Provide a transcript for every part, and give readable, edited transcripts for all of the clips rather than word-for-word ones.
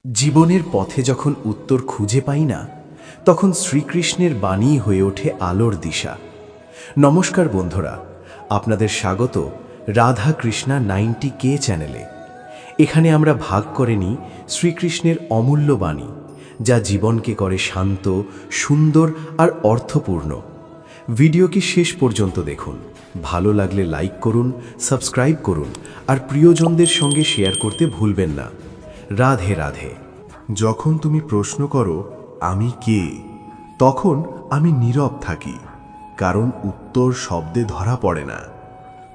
জীবনের পথে যখন উত্তর খুঁজে পাই না, তখন শ্রীকৃষ্ণের বাণী হয়ে ওঠে আলোর দিশা। নমস্কার বন্ধুরা, আপনাদের স্বাগত রাধা কৃষ্ণা 90K চ্যানেলে। এখানে আমরা ভাগ করে নিই শ্রীকৃষ্ণের অমূল্য বাণী, যা জীবনকে করে শান্ত, সুন্দর আর অর্থপূর্ণ। ভিডিওকে শেষ পর্যন্ত দেখুন। ভালো লাগলে লাইক করুন, সাবস্ক্রাইব করুন আর প্রিয়জনদের সঙ্গে শেয়ার করতে ভুলবেন না। রাধে রাধে। যখন তুমি প্রশ্ন করো আমি কে, তখন আমি নীরব থাকি, কারণ উত্তর শব্দে ধরা পড়ে না।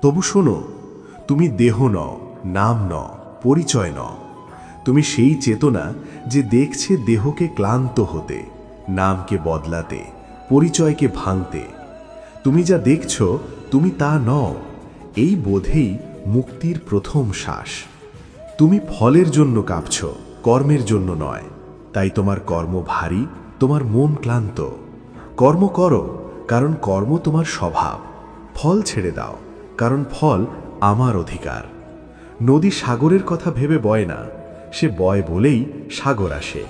তবু শোনো, তুমি দেহ নও, নাম নও, পরিচয় নও। তুমি সেই চেতনা যে দেখছে দেহকে ক্লান্ত হতে, নামকে বদলাতে, পরিচয়কে ভাঙতে। তুমি যা দেখছো তুমি তা নও। এই বোধেই মুক্তির প্রথম শ্বাস। তুমি ফলের জন্য কাঁপছ, কর্মের জন্য নয়। তাই তোমার কর্ম ভারী, তোমার মন ক্লান্ত। কর্ম করো, কারণ কর্ম তোমার স্বভাব। ফল ছেড়ে দাও, কারণ ফল আমার অধিকার। নদী সাগরের কথা ভেবে বয় না, সে বয় বলেই সাগর আসে।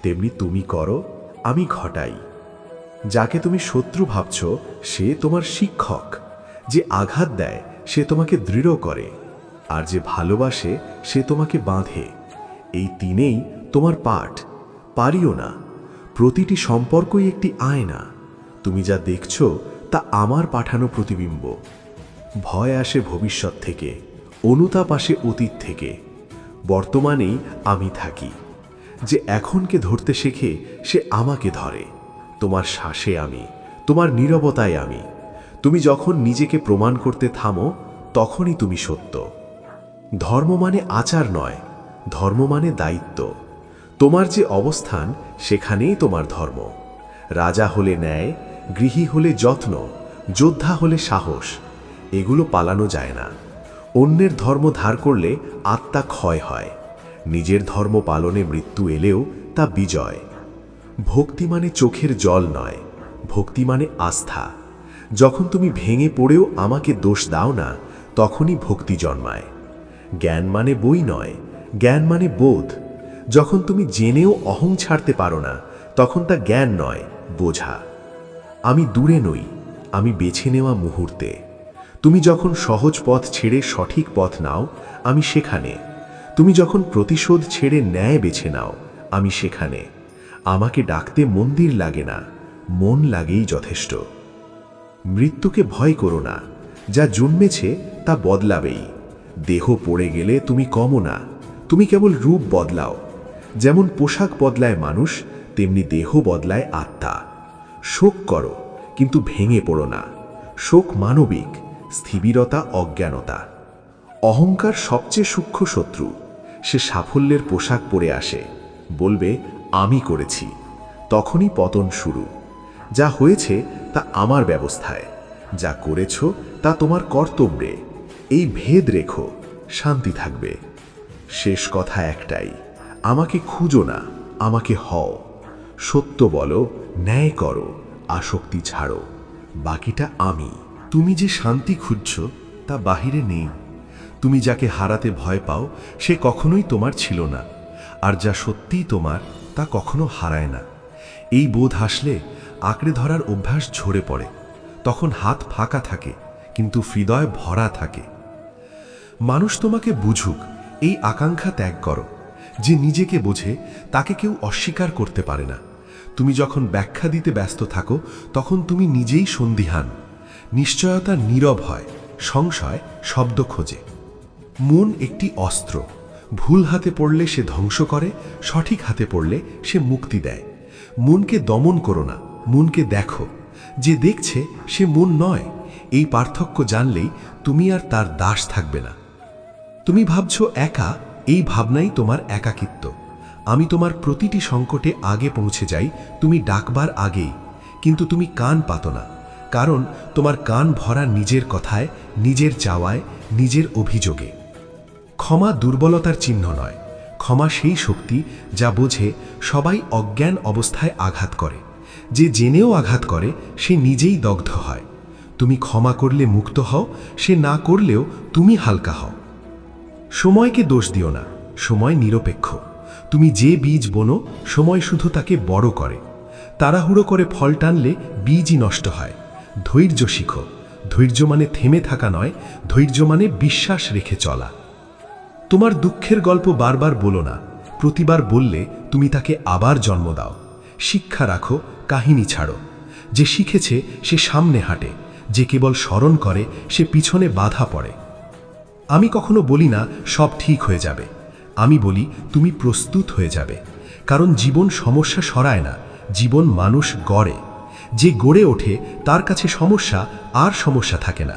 তেমনি তুমি করো, আমি ঘটাই। যাকে তুমি শত্রু ভাবছ সে তোমার শিক্ষক। যে আঘাত দেয় সে তোমাকে দৃঢ় করে, আর যে ভালোবাসে সে তোমাকে বাঁধে। এই তিনেই তোমার পাঠ। পারিও না। প্রতিটি সম্পর্কই একটি আয়না। তুমি যা দেখছো তা আমার পাঠানো প্রতিবিম্ব। ভয় আসে ভবিষ্যৎ থেকে, অনুতাপ আসে অতীত থেকে। বর্তমানেই আমি থাকি। যে এখনকে ধরতে শেখে সে আমাকে ধরে। তোমার শ্বাসে আমি, তোমার নীরবতায় আমি। তুমি যখন নিজেকে প্রমাণ করতে থামো, তখনই তুমি সত্য। ধর্ম মানে আচার নয়, ধর্ম মানে দায়িত্ব। তোমার যে অবস্থান সেখানেই তোমার ধর্ম। রাজা হলে ন্যায়, গৃহী হলে যত্ন, যোদ্ধা হলে সাহস। এগুলো পালানো যায় না। অন্যের ধর্ম ধার করলে আত্মা ক্ষয় হয়। নিজের ধর্ম পালনে মৃত্যু এলেও তা বিজয়। ভক্তি মানে চোখের জল নয়, ভক্তি মানে আস্থা। যখন তুমি ভেঙে পড়েও আমাকে দোষ দাও না, তখনই ভক্তি জন্মায়। জ্ঞান মানে বই নয়, জ্ঞান মানে বোধ। যখন তুমি জেনেও অহং ছাড়তে পারো না, তখন তা জ্ঞান নয়, বোঝা। আমি দূরে নই, আমি বেছে নেওয়া মুহূর্তে। তুমি যখন সহজ পথ ছেড়ে সঠিক পথ নাও, আমি সেখানে। তুমি যখন প্রতিশোধ ছেড়ে ন্যায় বেছে নাও, আমি সেখানে। আমাকে ডাকতে মন্দির লাগে না, মন লাগেই যথেষ্ট। মৃত্যুকে ভয় করো না, যা জন্মেছে তা বদলাবেই। দেহ পড়ে গেলে তুমি কমো না, তুমি কেবল রূপ বদলাও। যেমন পোশাক বদলায় মানুষ, তেমনি দেহ বদলায় আত্মা। শোক করো, কিন্তু ভেঙে পড়ো না। শোক মানবিক, স্থিরতা অজ্ঞানতা। অহংকার সবচেয়ে সূক্ষ্ম শত্রু। সে সাফল্যের পোশাক পরে আসে, বলবে আমি করেছি। তখনই পতন শুরু। যা হয়েছে তা আমার ব্যবস্থায়, যা করেছ তা তোমার কর্তব্যে। এই ভেদ রেখো, শান্তি থাকবে। শেষ কথা একটাই, আমাকে খুঁজো না, আমাকে হও। সত্য বলো, ন্যায় করো, আসক্তি ছাড়ো। বাকিটা আমি। তুমি যে শান্তি খুঁজছ তা বাহিরে নেই। তুমি যাকে হারাতে ভয় পাও সে কখনোই তোমার ছিল না, আর যা সত্যিই তোমার তা কখনো হারায় না। এই বোধ আসলে আঁকড়ে ধরার অভ্যাস ঝরে পড়ে। তখন হাত ফাঁকা থাকে, কিন্তু হৃদয় ভরা থাকে। মানুষ তোমাকে বুঝুক, এই আকাঙ্ক্ষা ত্যাগ করো। যে নিজেকে বোঝে তাকে কেউ অস্বীকার করতে পারে না। তুমি যখন ব্যাখ্যা দিতে ব্যস্ত থাকো, তখন তুমি নিজেই সন্দিহান। নিশ্চয়তা নীরব হয়, সংশয় শব্দ খোঁজে। মন একটি অস্ত্র। ভুল হাতে পড়লে সে ধ্বংস করে, সঠিক হাতে পড়লে সে মুক্তি দেয়। মনকে দমন করো না, মনকে দেখো। যে দেখছে সে মন নয়। এই পার্থক্য জানলেই তুমি আর তার দাস থাকবে না। তুমি ভাবছো একা, এই ভাবনাই তোমার একাকিত্ব। আমি তোমার প্রতিটি সংকটে আগে পৌঁছে যাই, তুমি ডাকবার আগেই। কিন্তু তুমি কান পাতো না, কারণ তোমার কান ভরা নিজের কথায়, নিজের চাওয়ায়, নিজের অভিযোগে। ক্ষমা দুর্বলতার চিহ্ন নয়, ক্ষমা সেই শক্তি যা বোঝে সবাই অজ্ঞান অবস্থায় আঘাত করে। যে জেনেও আঘাত করে সে নিজেই দগ্ধ হয়। তুমি ক্ষমা করলে মুক্ত হও, সে না করলেও তুমি হালকা হও। সময়কে দোষ দিও না, সময় নিরপেক্ষ। তুমি যে বীজ বোনো সময় শুধু তাকে বড় করে। তাড়াহুড়ো করে ফল টানলে বীজই নষ্ট হয়। ধৈর্য শিখো। ধৈর্য মানে থেমে থাকা নয়, ধৈর্য মানে বিশ্বাস রেখে চলা। তোমার দুঃখের গল্প বারবার বলো না। প্রতিবার বললে তুমি তাকে আবার জন্ম দাও। শিক্ষা রাখো, কাহিনী ছাড়ো। যে শিখেছে সে সামনে হাঁটে, যে কেবল স্মরণ করে সে পিছনে বাধা পড়ে। আমি কখনো বলি না সব ঠিক হয়ে যাবে। আমি বলি তুমি প্রস্তুত হয়ে যাবে। কারণ জীবন সমস্যা সরায় না, জীবন মানুষ গড়ে। যে গড়ে ওঠে তার কাছে সমস্যা আর সমস্যা থাকে না।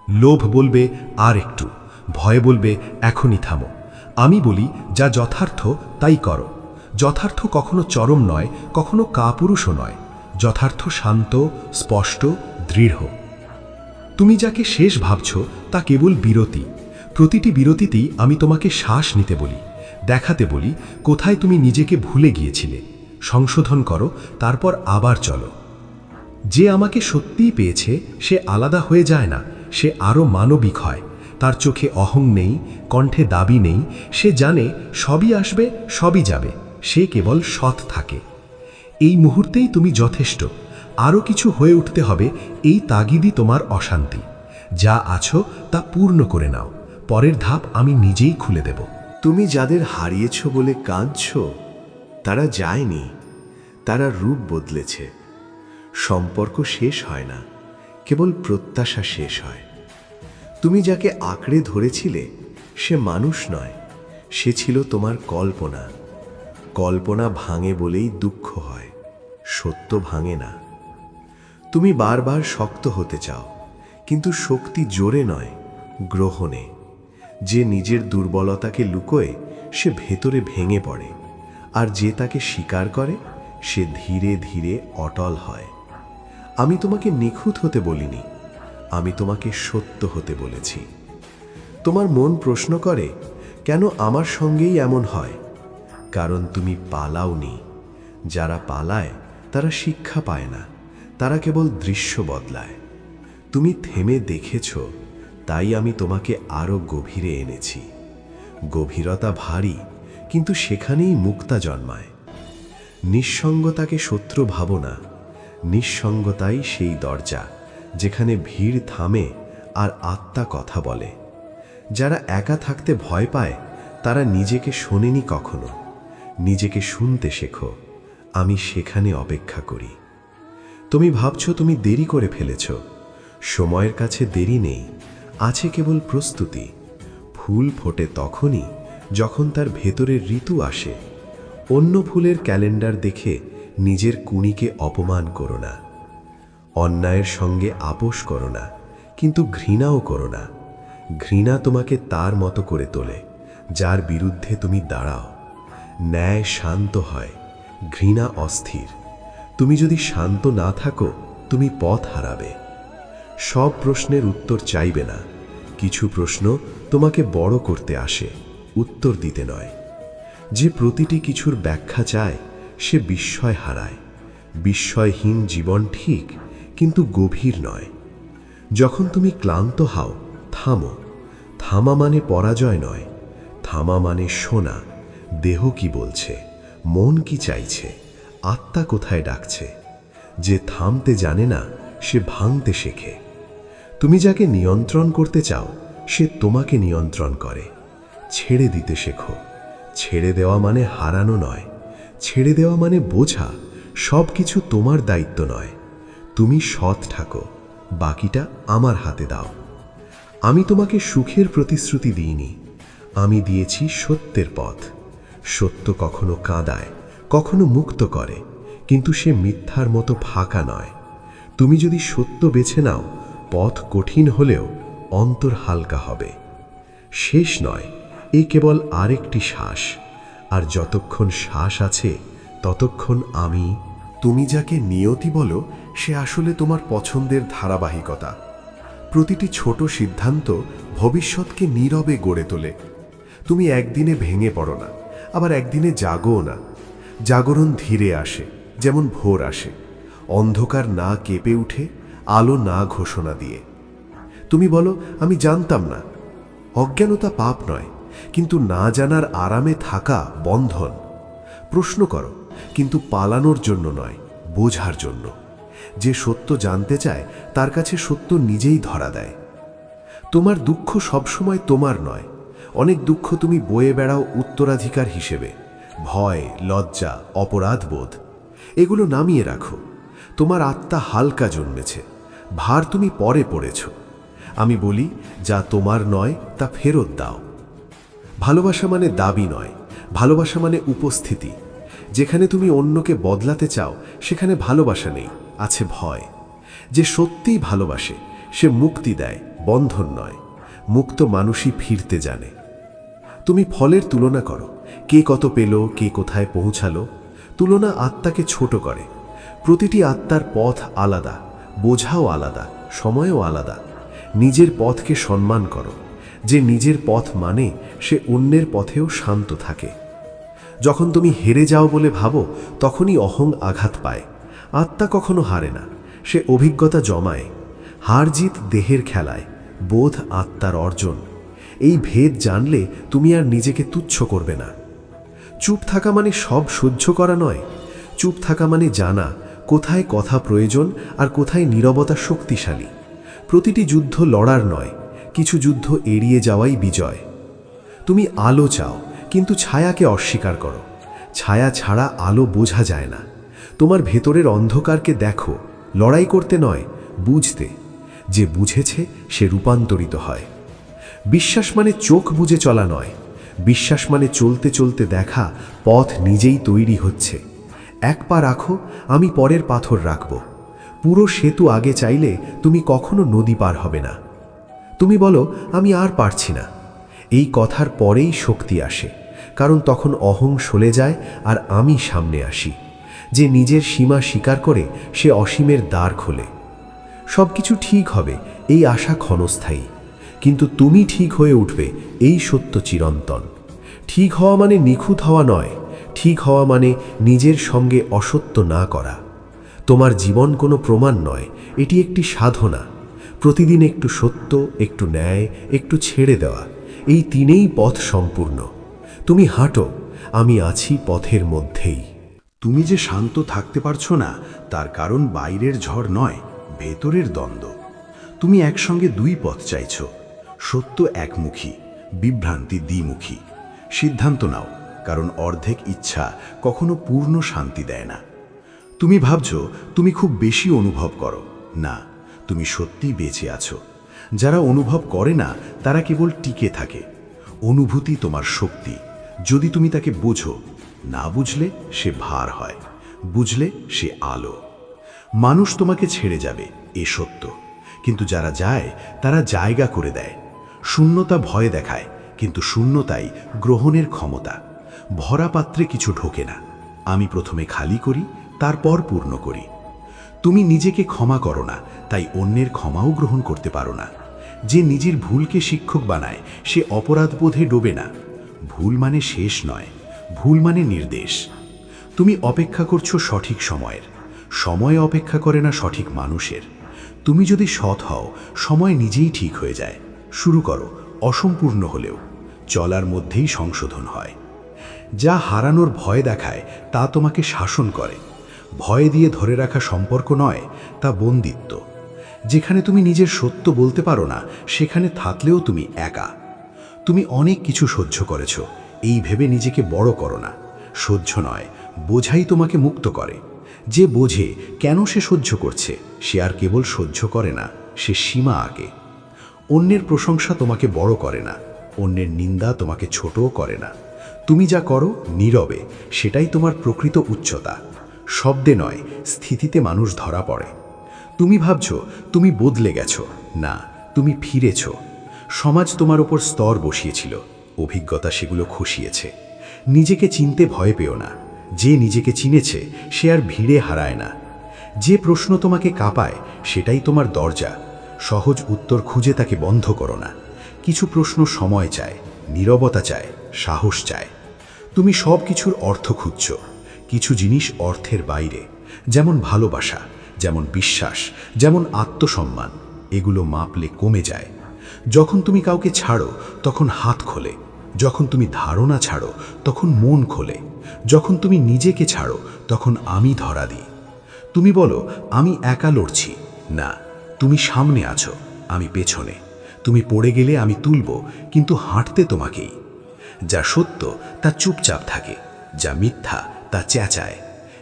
লোভ বলবে আর একটু, ভয় বলবে এখনই থামো। আমি বলি যা যথার্থ তাই করো। যথার্থ কখনো চরম নয়, কখনো কাপুরুষও নয়। যথার্থ শান্ত, স্পষ্ট, দৃঢ়। তুমি যাকে শেষ ভাবছ তা কেবল বিরতি। প্রতিটি বিরতিতেই আমি তোমাকে শ্বাস নিতে বলি, দেখাতে বলি কোথায় তুমি নিজেকে ভুলে গিয়েছিলে। সংশোধন করো, তারপর আবার চলো। যে আমাকে সত্যিই পেয়েছে সে আলাদা হয়ে যায় না, সে আরও মানবিক হয়। তার চোখে অহং নেই, কণ্ঠে দাবি নেই। সে জানে সবই আসবে, সবই যাবে। সে কেবল সৎ থাকে। এই মুহূর্তেই তুমি যথেষ্ট। আরও কিছু হয়ে উঠতে হবে, এই তাগিদই তোমার অশান্তি। যা আছো তা পূর্ণ করে নাও। পরের ধাপ আমি নিজেই খুলে দেব। তুমি যাদের হারিয়েছ বলে কাঁদছ, তারা যায়নি, তারা রূপ বদলেছে। সম্পর্ক শেষ হয় না, কেবল প্রত্যাশা শেষ হয়। তুমি যাকে আঁকড়ে ধরেছিলে সে মানুষ নয়, সে ছিল তোমার কল্পনা। কল্পনা ভাঙে বলেই দুঃখ হয়, সত্য ভাঙে না। তুমি বারবার শক্ত হতে চাও, কিন্তু শক্তি জোরে নয়, গ্রহণে। যে নিজের দুর্বলতাকে লুকোয় সে ভেতরে ভেঙে পড়ে, আর যে তাকে স্বীকার করে সে ধীরে ধীরে অটল হয়। আমি তোমাকে নিখুঁত হতে বলিনি, আমি তোমাকে সত্য হতে বলেছি। তোমার মন প্রশ্ন করে কেন আমার সঙ্গেই এমন হয়? কারণ তুমি পালাওনি। যারা পালায় তারা শিক্ষা পায় না, তারা কেবল দৃশ্য বদলায়। তুমি থেমে দেখেছ, তাই আমি তোমাকে আরও গভীরে এনেছি। গভীরতা ভারী, কিন্তু সেখানেই মুক্তা জন্মায়। নিঃসঙ্গতাকে শত্রু ভাবো না, নিঃসঙ্গতাই সেই দরজা যেখানে ভিড় থামে আর আত্মা কথা বলে। যারা একা থাকতে ভয় পায় তারা নিজেকে শোনেনি কখনো। নিজেকে শুনতে শেখো, আমি সেখানে অপেক্ষা করি। তুমি ভাবছো তুমি দেরি করে ফেলেছ, সময়ের কাছে দেরি নেই, আছে কেবল প্রস্তুতি। ফুল ফোটে তখনই যখন তার ভেতরের ঋতু আসে। অন্য ফুলের ক্যালেন্ডার দেখে নিজের কুনিকে অপমান করো না। অন্যায়ের সঙ্গে আপোষ করো না, কিন্তু ঘৃণাও করো না। ঘৃণা তোমাকে তার মতো করে তোলে যার বিরুদ্ধে তুমি দাঁড়াও। ন্যায় শান্ত হয়, ঘৃণা অস্থির। তুমি যদি শান্ত না থাকো তুমি পথ হারাবে। সব প্রশ্নের উত্তর চাইবে না, কিছু প্রশ্ন তোমাকে বড় করতে আসে, উত্তর দিতে নয়। যে প্রতিটি কিছুর ব্যাখ্যা চায় সে বিস্ময় হারায়। বিস্ময়হীন জীবন ঠিক, কিন্তু গভীর নয়। যখন তুমি ক্লান্ত হও থামো। থামা মানে পরাজয় নয়, থামা মানে শোনা। দেহ কি বলছে, মন কি চাইছে, আত্মা কোথায় ডাকছে। যে থামতে জানে না সে ভাঙতে শেখে। তুমি যাকে নিয়ন্ত্রণ করতে চাও সে তোমাকে নিয়ন্ত্রণ করে। ছেড়ে দিতে শেখো। ছেড়ে দেওয়া মানে হারানো নয়, ছেড়ে দেওয়া মানে বোঝা সব কিছু তোমার দায়িত্ব নয়। তুমি সৎ থাকো, বাকিটা আমার হাতে দাও। আমি তোমাকে সুখের প্রতিশ্রুতি দিইনি, আমি দিয়েছি সত্যের পথ। সত্য কখনো কাঁদায়, কখনো মুক্ত করে, কিন্তু সে মিথ্যার মতো ফাঁকা নয়। তুমি যদি সত্য বেছে নাও, পথ কঠিন হলেও অন্তর হালকা হবে। শেষ নয়, এ কেবল আরেকটি শ্বাস, আর যতক্ষণ শ্বাস আছে ততক্ষণ আমি। তুমি যাকে নিয়তি বলো সে আসলে তোমার পছন্দের ধারাবাহিকতা। প্রতিটি ছোট সিদ্ধান্ত ভবিষ্যৎকে নীরবে গড়ে তোলে। তুমি একদিনে ভেঙে পড়ো না, আবার একদিনে জাগোও না। জাগরণ ধীরে আসে, যেমন ভোর আসে, অন্ধকার না কেঁপে উঠে, আলো না ঘোষণা দিয়ে। তুমি বলো আমি জানতাম না। অজ্ঞানতা পাপ নয়, কিন্তু না জানার আরামে থাকা বন্ধন। প্রশ্ন করো, কিন্তু পালানোর জন্য নয়, বোঝার জন্য। যে সত্য জানতে চায় তার কাছে সত্য নিজেই ধরা দেয়। তোমার দুঃখ সবসময় তোমার নয়। অনেক দুঃখ তুমি বয়ে বেড়াও উত্তরাধিকার হিসেবে। ভয়, লজ্জা, অপরাধবোধ, এগুলো নামিয়ে রাখো। তোমার আত্মা হালকা জন্মেছে, ভার তুমি পরে পড়েছ। আমি বলি, যা তোমার নয় তা ফেরত দাও। ভালোবাসা মানে দাবি নয়, ভালোবাসা মানে উপস্থিতি। যেখানে তুমি অন্যকে বদলাতে চাও সেখানে ভালোবাসা নেই, আছে ভয়। যে সত্যিই ভালোবাসে সে মুক্তি দেয়, বন্ধন নয়। মুক্ত মানুষই ফিরতে জানে। তুমি ফলের তুলনা করো, কে কত পেল, কে কোথায় পৌঁছালো। তুলনা আত্মাকে ছোট করে। প্রতিটি আত্মার পথ আলাদা, বোঝাও আলাদা, সময়ও আলাদা। নিজের পথকে সম্মান করো। যে নিজের পথ মানে সে অন্যের পথেও শান্ত থাকে। যখন তুমি হেরে যাও বলে ভাবো তখনই অহং আঘাত পায়। আত্মা কখনো হারে না, সে অভিজ্ঞতা জমায়। হার জিত দেহের খেলায়, বোধ আত্মার অর্জন। এই ভেদ জানলে তুমি আর নিজেকে তুচ্ছ করবে না। চুপ থাকা মানে সব সহ্য করা নয়। চুপ থাকা মানে জানা কোথায় কথা প্রয়োজন আর কোথায় নীরবতা শক্তিশালী। প্রতিটি যুদ্ধ লড়ার নয়, কিছু যুদ্ধ এড়িয়ে যাওয়াই বিজয়। তুমি আলো চাও, কিন্তু ছায়াকে অস্বীকার করো। ছায়া ছাড়া আলো বোঝা যায় না। তোমার ভেতরের অন্ধকারকে দেখো, লড়াই করতে নয়, বুঝতে। যে বুঝেছে সে রূপান্তরিত হয়। বিশ্বাস মানে চোখ বুজে চলা নয়, বিশ্বাস মানে চলতে চলতে দেখা পথ নিজেই তৈরি হচ্ছে। এক পা রাখো, আমি পরের পাথর রাখব। পুরো সেতু আগে চাইলে তুমি কখনো নদী পার হবে না। তুমি বলো, আমি আর পারছি না। এই কথার পরেই শক্তি আসে, কারণ তখন অহং সরে যায় আর আমি সামনে আসি। যে নিজের সীমা স্বীকার করে সে অসীমের দ্বার খোলে। সব কিছু ঠিক হবে এই আশা ক্ষণস্থায়ী, কিন্তু তুমি ঠিক হয়ে উঠবে এই সত্য চিরন্তন। ঠিক হওয়া মানে নিখুঁত হওয়া নয়, ঠিক হওয়া মানে নিজের সঙ্গে অসত্য না করা। তোমার জীবন কোনো প্রমাণ নয়, এটি একটি সাধনা। প্রতিদিন একটু সত্য, একটু ন্যায়, একটু ছেড়ে দেওয়া, এই তিনেই পথ সম্পূর্ণ। তুমি হাঁটো, আমি আছি পথের মধ্যেই। তুমি যে শান্ত থাকতে পারছো না তার কারণ বাইরের ঝড় নয়, ভেতরের দ্বন্দ্ব। তুমি একসঙ্গে দুই পথ চাইছো, সত্য একমুখী, বিভ্রান্তি দ্বিমুখী। সিদ্ধান্ত নাও, কারণ অর্ধেক ইচ্ছা কখনো পূর্ণ শান্তি দেয় না। তুমি ভাবছো তুমি খুব বেশি অনুভব করো, না, তুমি সত্যিই বেঁচে আছো। যারা অনুভব করে না তারা কেবল টিকে থাকে। অনুভূতি তোমার শক্তি, যদি তুমি তাকে বোঝো। না বুঝলে সে ভার হয়, বুঝলে সে আলো। মানুষ তোমাকে ছেড়ে যাবে, এ সত্য, কিন্তু যারা যায় তারা জায়গা করে দেয়। শূন্যতা ভয় দেখায়, কিন্তু শূন্যতাই গ্রহণের ক্ষমতা। ভরা পাত্রে কিছু ঢোকে না, আমি প্রথমে খালি করি, তারপর পূর্ণ করি। তুমি নিজেকে ক্ষমা করো না, তাই অন্যের ক্ষমাও গ্রহণ করতে পারো না। যে নিজের ভুলকে শিক্ষক বানায় সে অপরাধবোধে ডোবে না। ভুল মানে শেষ নয়, ভুল মানে নির্দেশ। তুমি অপেক্ষা করছো সঠিক সময়ের, সময় অপেক্ষা করে না সঠিক মানুষের। তুমি যদি সৎ হও, সময় নিজেই ঠিক হয়ে যায়। শুরু করো, অসম্পূর্ণ হলেও চলার মধ্যেই সংশোধন হয়। যা হারানোর ভয় দেখায় তা তোমাকে শাসন করে। ভয় দিয়ে ধরে রাখা সম্পর্ক নয়, তা বন্দিত্ব। যেখানে তুমি নিজের সত্য বলতে পারো না সেখানে থাকলেও তুমি একা। তুমি অনেক কিছু সহ্য করেছো, এই ভেবে নিজেকে বড় করো না। সহ্য নয়, বোঝাই তোমাকে মুক্ত করে। যে বোঝে কেন সে সহ্য করছে, সে আর কেবল সহ্য করে না, সে সীমা আঁকে। অন্যের প্রশংসা তোমাকে বড় করে না, অন্যের নিন্দা তোমাকে ছোটও করে না। তুমি যা করো নীরবে, সেটাই তোমার প্রকৃত উচ্চতা। শব্দে নয়, স্থিতিতে মানুষ ধরা পড়ে। তুমি ভাবছো তুমি বদলে গেছো, না, তুমি ফিরেছ। সমাজ তোমার ওপর স্তর বসিয়েছিল, অভিজ্ঞতা সেগুলো খসিয়েছে। নিজেকে চিনতে ভয় পেও না, যে নিজেকে চিনেছে সে আর ভিড়ে হারায় না। যে প্রশ্ন তোমাকে কাঁপায় সেটাই তোমার দরজা। সহজ উত্তর খুঁজে তাকে বন্ধ করো না। কিছু প্রশ্ন সময় চায়, নীরবতা চায়, সাহস চায়। তুমি সব কিছুর অর্থ খুঁজছ, কিছু জিনিস অর্থের বাইরে, যেমন ভালোবাসা, যেমন বিশ্বাস, যেমন আত্মসম্মান। এগুলো মাপলে কমে যায়। যখন তুমি কাউকে ছাড়ো তখন হাত খোলে, যখন তুমি ধারণা ছাড়ো তখন মন খোলে, যখন তুমি নিজেকে ছাড়ো তখন আমি ধরা দিই। তুমি বলো আমি একা লড়ছি, না, তুমি সামনে আছো, আমি পেছনে। তুমি পড়ে গেলে আমি তুলব, কিন্তু হাঁটতে তোমাকেই। যা সত্য তা চুপচাপ থাকে, যা মিথ্যা তা চেঁচায়।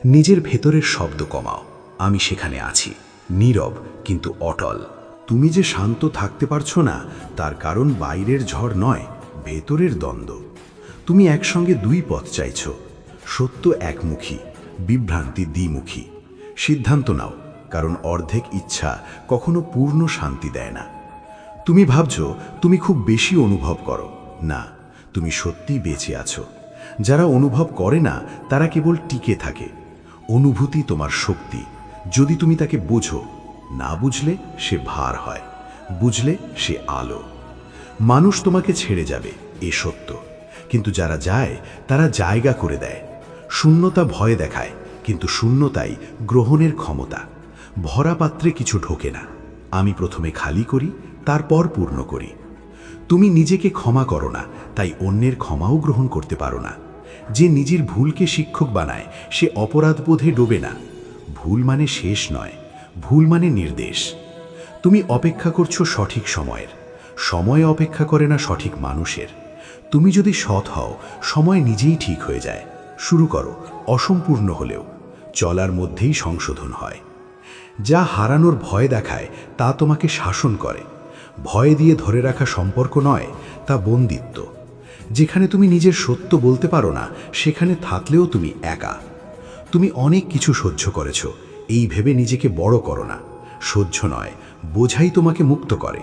নিজের ভেতরের শব্দ কমাও, আমি সেখানে আছি, নীরব কিন্তু অটল। তুমি যে শান্ত থাকতে পারছো না তার কারণ বাইরের ঝড় নয়, ভেতরের দ্বন্দ্ব। তুমি একসঙ্গে দুই পথ চাইছো, সত্য একমুখী, বিভ্রান্তি দ্বিমুখী। সিদ্ধান্ত নাও, কারণ অর্ধেক ইচ্ছা কখনো পূর্ণ শান্তি দেয় না। তুমি ভাবছো তুমি খুব বেশি অনুভব করো, না, তুমি সত্যিই বেঁচে আছো। যারা অনুভব করে না তারা কেবল টিকে থাকে। অনুভূতি তোমার শক্তি, যদি তুমি তাকে বোঝো। না বুঝলে সে ভার হয়, বুঝলে সে আলো। মানুষ তোমাকে ছেড়ে যাবে, এ সত্য, কিন্তু যারা যায় তারা জায়গা করে দেয়। শূন্যতা ভয় দেখায়, কিন্তু শূন্যতাই গ্রহণের ক্ষমতা। ভরা পাত্রে কিছু ঢোকে না, আমি প্রথমে খালি করি, তারপর পূর্ণ করি। তুমি নিজেকে ক্ষমা করো না, তাই অন্যের ক্ষমাও গ্রহণ করতে পারো না। যে নিজের ভুলকে শিক্ষক বানায় সে অপরাধবোধে ডোবে না। ভুল মানে শেষ নয়, ভুল মানে নির্দেশ। তুমি অপেক্ষা করছো সঠিক সময়ের, সময় অপেক্ষা করে না সঠিক মানুষের। তুমি যদি সৎ হও, সময় নিজেই ঠিক হয়ে যায়। শুরু করো, অসম্পূর্ণ হলেও চলার মধ্যেই সংশোধন হয়। যা হারানোর ভয় দেখায় তা তোমাকে শাসন করে। ভয় দিয়ে ধরে রাখা সম্পর্ক নয়, তা বন্দিত্ব। যেখানে তুমি নিজের সত্য বলতে পারো না সেখানে থাকলেও তুমি একা। তুমি অনেক কিছু সহ্য করেছো, এই ভেবে নিজেকে বড় করো না। সহ্য নয়, বোঝাই তোমাকে মুক্ত করে।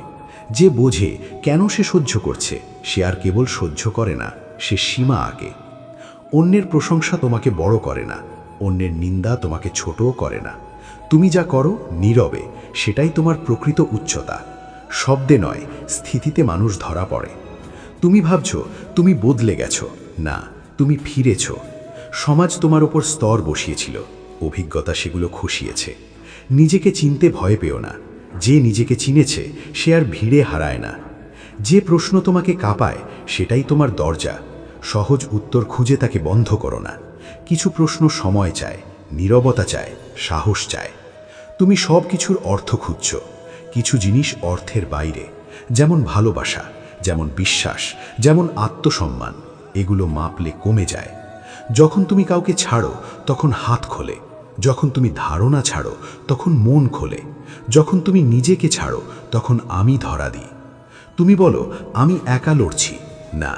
যে বোঝে কেন সে সহ্য করছে, সে আর কেবল সহ্য করে না, সে সীমা আঁকে। অন্যের প্রশংসা তোমাকে বড় করে না, অন্যের নিন্দা তোমাকে ছোটও করে না। তুমি যা করো নীরবে, সেটাই তোমার প্রকৃত উচ্চতা। শব্দে নয়, স্থিতিতে মানুষ ধরা পড়ে। তুমি ভাবছো তুমি বদলে গেছো, না, তুমি ফিরেছ। সমাজ তোমার ওপর স্তর বসিয়েছিল, অভিজ্ঞতা সেগুলো খুশিয়েছে। নিজেকে চিনতে ভয় পেও না, যে নিজেকে চিনেছে সে আর ভিড়ে হারায় না। যে প্রশ্ন তোমাকে কাঁপায় সেটাই তোমার দরজা। সহজ উত্তর খুঁজে তাকে বন্ধ করো না। কিছু প্রশ্ন সময় চায়, নীরবতা চায়, সাহস চায়। তুমি সব কিছুর অর্থ খুঁজছ, কিছু জিনিস অর্থের বাইরে, যেমন ভালোবাসা, যেমন বিশ্বাস, যেমন আত্মসম্মান। এগুলো মাপলে কমে যায়। যখন তুমি কাউকে ছাড়ো তখন হাত খোলে, যখন তুমি ধারণা ছাড়ো তখন মন খোলে, যখন তুমি নিজেকে ছাড়ো তখন আমি ধরা দিই। তুমি বলো আমি একা লড়ছি, না,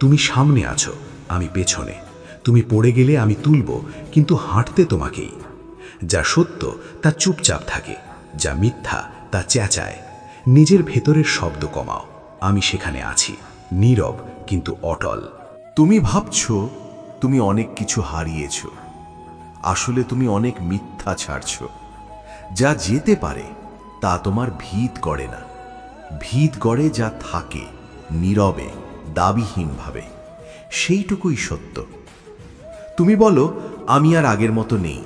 তুমি সামনে আছো, আমি পেছনে। তুমি পড়ে গেলে আমি তুলব, কিন্তু হাঁটতে তোমাকেই। যা সত্য তা চুপচাপ থাকে, যা মিথ্যা তা চেঁচায়। নিজের ভেতরের শব্দ কমাও, আমি সেখানে আছি, নীরব কিন্তু অটল। তুমি ভাবছো তুমি অনেক কিছু হারিয়েছ, আসলে তুমি অনেক মিথ্যা ছাড়ছ। যা যেতে পারে তা তোমার ভিত গড়ে না, ভিত গড়ে যা থাকে নীরবে, দাবিহীনভাবে, সেইটুকুই সত্য। তুমি বলো আমি আর আগের মতো নেই।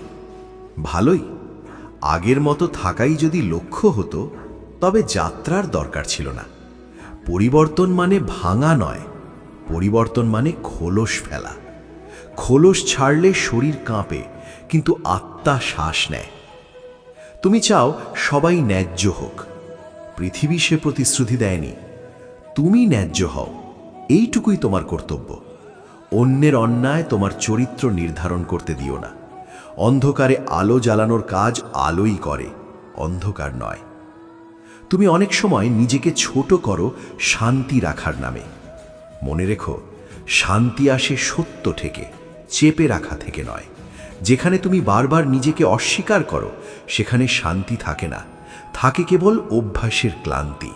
ভালোই, আগের মতো থাকাই যদি লক্ষ্য হতো তবে যাত্রার দরকার ছিল না। পরিবর্তন মানে ভাঙা নয়, পরিবর্তন মানে খোলস ফেলা। খোলস ছাড়লে শরীর কাঁপে, কিন্তু আত্মা শ্বাস নেয়। তুমি চাও সবাই ন্যায্য হোক, পৃথিবী সে প্রতিশ্রুতি দেয়নি। তুমি ন্যায্য হও, এইটুকুই তোমার কর্তব্য। অন্যের অন্যায় তোমার চরিত্র নির্ধারণ করতে দিও না। অন্ধকারে আলো জ্বালানোর কাজ আলোই করে, অন্ধকার নয়। তুমি অনেক সময় নিজেকে ছোট করো শান্তি রাখার নামে। মনে রেখো, শান্তি আসে সত্য থেকে, চেপে রাখা থেকে নয়। যেখানে তুমি বারবার নিজেকে অস্বীকার করো সেখানে শান্তি থাকে না, থাকে কেবল অভ্যাসের ক্লান্তি।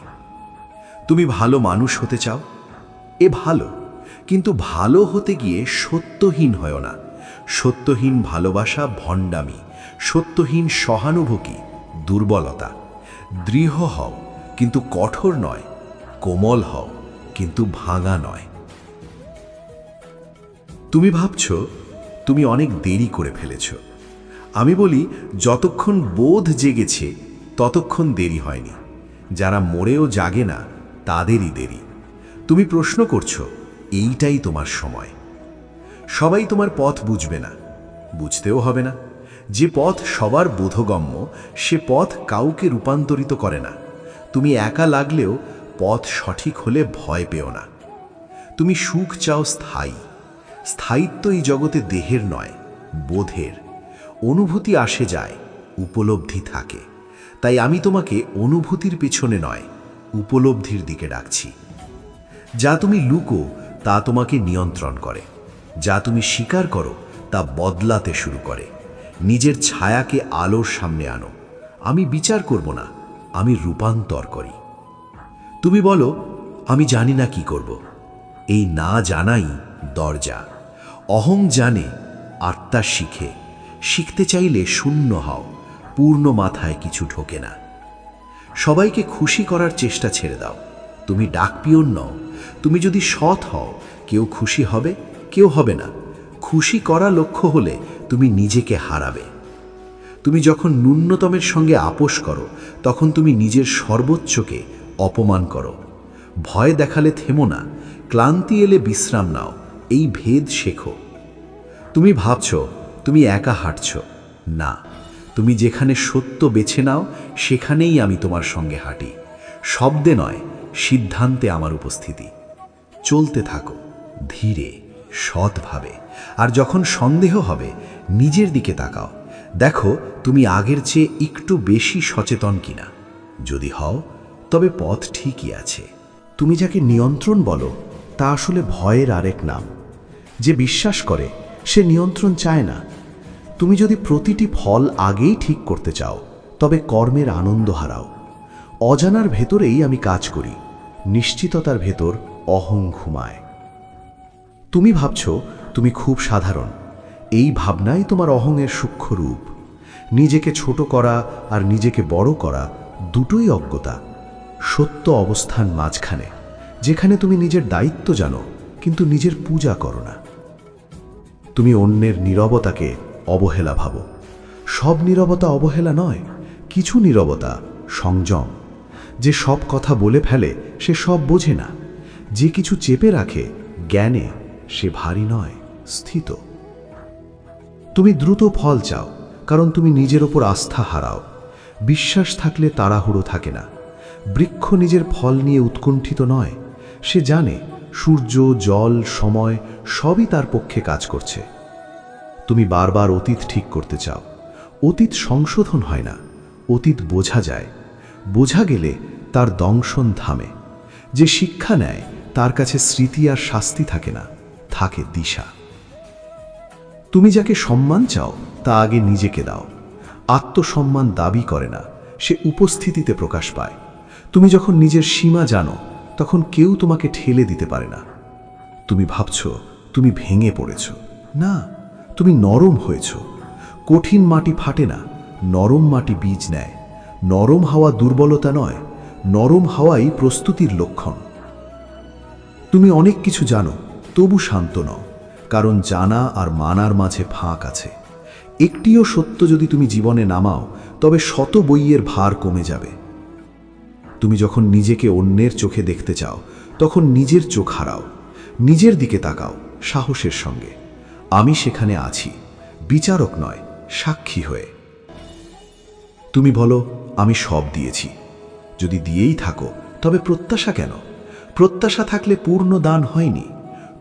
তুমি ভালো মানুষ হতে চাও, এ ভালো, কিন্তু ভালো হতে গিয়ে সত্যহীন হয় না। সত্যহীন ভালোবাসা ভণ্ডামি, সত্যহীন সহানুভূতি দুর্বলতা। দৃঢ় হও কিন্তু কঠোর নয়, কোমল হও কিন্তু ভাঙা নয়। তুমি ভাবছো তুমি অনেক দেরি করে ফেলেছ। আমি বলি যতক্ষণ বোধ জেগেছে ততক্ষণ দেরি হয়নি। যারা মরেও জাগে না তাদেরই দেরি। তুমি প্রশ্ন করছো এইটাই তোমার সময়। সবাই তোমার পথ বুঝবে না, বুঝতেও হবে না। যে পথ সবার বোধগম্য, সে পথ কাউকে রূপান্তরিত করে না। তুমি একা লাগলেও পথ সঠিক হলে ভয় পেও না। তুমি সুখ চাও স্থায়ী। স্থায়িত্ব এই জগতে দেহের নয়, বোধের। অনুভূতি আসে যায়, উপলব্ধি থাকে। তাই আমি তোমাকে অনুভূতির পেছনে নয়, উপলব্ধির দিকে ডাকছি। যা তুমি লুকো তা তোমাকে নিয়ন্ত্রণ করে। যা তুমি স্বীকার করো তা বদলাতে শুরু করে। নিজের ছায়াকে আলোর সামনে আনো। আমি বিচার করব না, আমি রূপান্তর করি। তুমি বলো, আমি জানি না কি করব। এই না জানাই দরজা। অহং জানে, আত্মা শিখে। শিখতে চাইলে শূন্য হও, পূর্ণ মাথায় কিছু ঢোকে না। সবাইকে খুশি করার চেষ্টা ছেড়ে দাও। তুমি ডাকপিয়ন নও। তুমি যদি সৎ হও, কেউ খুশি হবে, কেউ হবে না। খুশি করা লক্ষ্য হলে তুমি নিজেকে হারাবে। তুমি যখন ন্যূনতমের সঙ্গে আপোষ করো, তখন তুমি নিজের সর্বোচ্চকে অপমান করো। ভয় দেখালে থেমো না, ক্লান্তি এলে বিশ্রাম নাও। এই ভেদ শেখো। তুমি ভাবছ তুমি একা হাঁটছ, না। তুমি যেখানে সত্য বেছে নাও, সেখানেই আমি তোমার সঙ্গে হাঁটি। শব্দে নয়, সিদ্ধান্তে আমার উপস্থিতি। চলতে থাকো, ধীরে, সৎভাবে। আর যখন সন্দেহ হবে, নিজের দিকে তাকাও। দেখো তুমি আগের চেয়ে একটু বেশি সচেতন কিনা। যদি হও, তবে পথ ঠিকই আছে। তুমি যাকে নিয়ন্ত্রণ বলো, তা আসলে ভয়ের আরেক নাম। যে বিশ্বাস করে সে নিয়ন্ত্রণ চায় না। তুমি যদি প্রতিটি ফল আগেই ঠিক করতে চাও, তবে কর্মের আনন্দ হারাও। অজানার ভেতরেই আমি কাজ করি, নিশ্চিততার ভেতর অহং ঘুমায়। তুমি ভাবছ তুমি খুব সাধারণ। এই ভাবনাই তোমার অহংয়ের সূক্ষ্ম রূপ। নিজেকে ছোট করা আর নিজেকে বড় করা দুটোই অজ্ঞতা। সত্য অবস্থান মাঝখানে, যেখানে তুমি নিজের দায়িত্ব জানো কিন্তু নিজের পূজা করো না। তুমি অন্যের নীরবতাকে অবহেলা ভাবো। সব নীরবতা অবহেলা নয়, কিছু নীরবতা সংযম। যে সব কথা বলে ফেলে সে সব বোঝে না। যে কিছু চেপে রাখে জ্ঞানে, সে ভারী নয়, স্থিত। তুমি দ্রুত ফল চাও, কারণ তুমি নিজের ওপর আস্থা হারাও। বিশ্বাস থাকলে তাড়াহুড়ো থাকে না। বৃক্ষ নিজের ফল নিয়ে উৎকণ্ঠিত নয়। সে জানে সূর্য, জল, সময় সবই তার পক্ষে কাজ করছে। তুমি বারবার অতীত ঠিক করতে চাও। অতীত সংশোধন হয় না, অতীত বোঝা যায়। বোঝা গেলে তার দংশন থামে। যে শিক্ষা নেয় তার কাছে স্মৃতি আর শাস্তি থাকে না, থাকে দিশা। তুমি যাকে সম্মান চাও তা আগে নিজেকে দাও। আত্মসম্মান দাবি করে না, সে উপস্থিতিতে প্রকাশ পায়। তুমি যখন নিজের সীমা জানো, তখন কেউ তোমাকে ঠেলে দিতে পারে না। তুমি ভাবছ তুমি ভেঙে পড়েছ, না, তুমি নরম হয়েছ। কঠিন মাটি ফাটে না, নরম মাটি বীজ নেয়। নরম হাওয়া দুর্বলতা নয়, নরম হাওয়াই প্রস্তুতির লক্ষণ। তুমি অনেক কিছু জানো, তবু শান্ত নও, কারণ জানা আর মানার মাঝে ফাঁক আছে। একটিও সত্য যদি তুমি জীবনে নামাও, তবে শত বইয়ের ভার কমে যাবে। তুমি যখন নিজেকে অন্যের চোখে দেখতে চাও, তখন নিজের চোখ হারাও। নিজের দিকে তাকাও সাহসের সঙ্গে। আমি সেখানে আছি, বিচারক নয়, সাক্ষী হয়ে। তুমি বলো, আমি সব দিয়েছি। যদি দিয়েই থাকো, তবে প্রত্যাশা কেন? প্রত্যাশা থাকলে পূর্ণ দান হয়নি।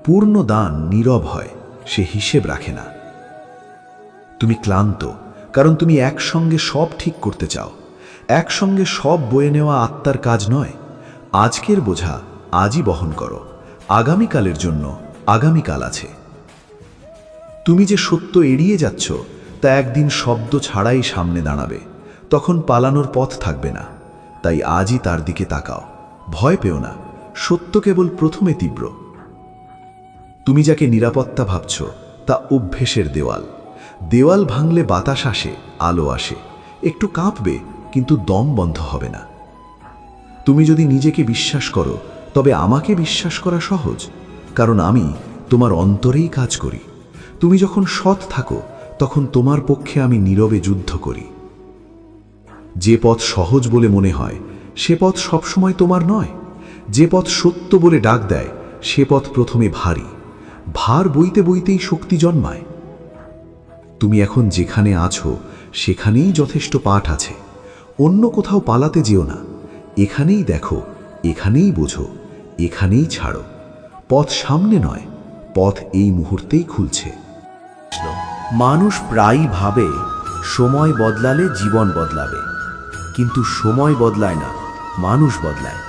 পূর্ণ দান নীরব হয়, সে হিসেব রাখে না। তুমি ক্লান্ত, কারণ তুমি একসঙ্গে সব ঠিক করতে চাও। একসঙ্গে সব বয়ে নেওয়া আত্মার কাজ নয়। আজকের বোঝা আজই বহন করো, আগামীকালের জন্য আগামীকাল আছে। তুমি যে সত্য এড়িয়ে যাচ্ছ, তা একদিন শব্দ ছাড়াই সামনে দাঁড়াবে। তখন পালানোর পথ থাকবে না। তাই আজই তার দিকে তাকাও। ভয় পেও না, সত্য কেবল প্রথমে তীব্র। তুমি যাকে নিরাপত্তা ভাবছ, তা অভ্যেসের দেওয়াল। দেওয়াল ভাঙলে বাতাস আসে, আলো আসে। একটু কাঁপবে, কিন্তু দম বন্ধ হবে না। তুমি যদি নিজেকে বিশ্বাস করো, তবে আমাকে বিশ্বাস করা সহজ, কারণ আমি তোমার অন্তরেই কাজ করি। তুমি যখন সৎ থাকো, তখন তোমার পক্ষে আমি নীরবে যুদ্ধ করি। যে পথ সহজ বলে মনে হয়, সে পথ সবসময় তোমার নয়। যে পথ সত্য বলে ডাক দেয়, সে পথ প্রথমে ভারী, ভার বইতে বইতেই শক্তি জন্মায়। তুমি এখন যেখানে আছো সেখানেই যথেষ্ট পাঠ আছে, অন্য কোথাও পালাতে যেও না। এখানেই দেখো, এখানেই বোঝো, এখানেই ছাড়ো। পথ সামনে নয়, পথ এই মুহূর্তেই খুলছে। মানুষ প্রায়ই ভাবে সময় বদলালে জীবন বদলাবে, কিন্তু সময় বদলায় না, মানুষ বদলায়।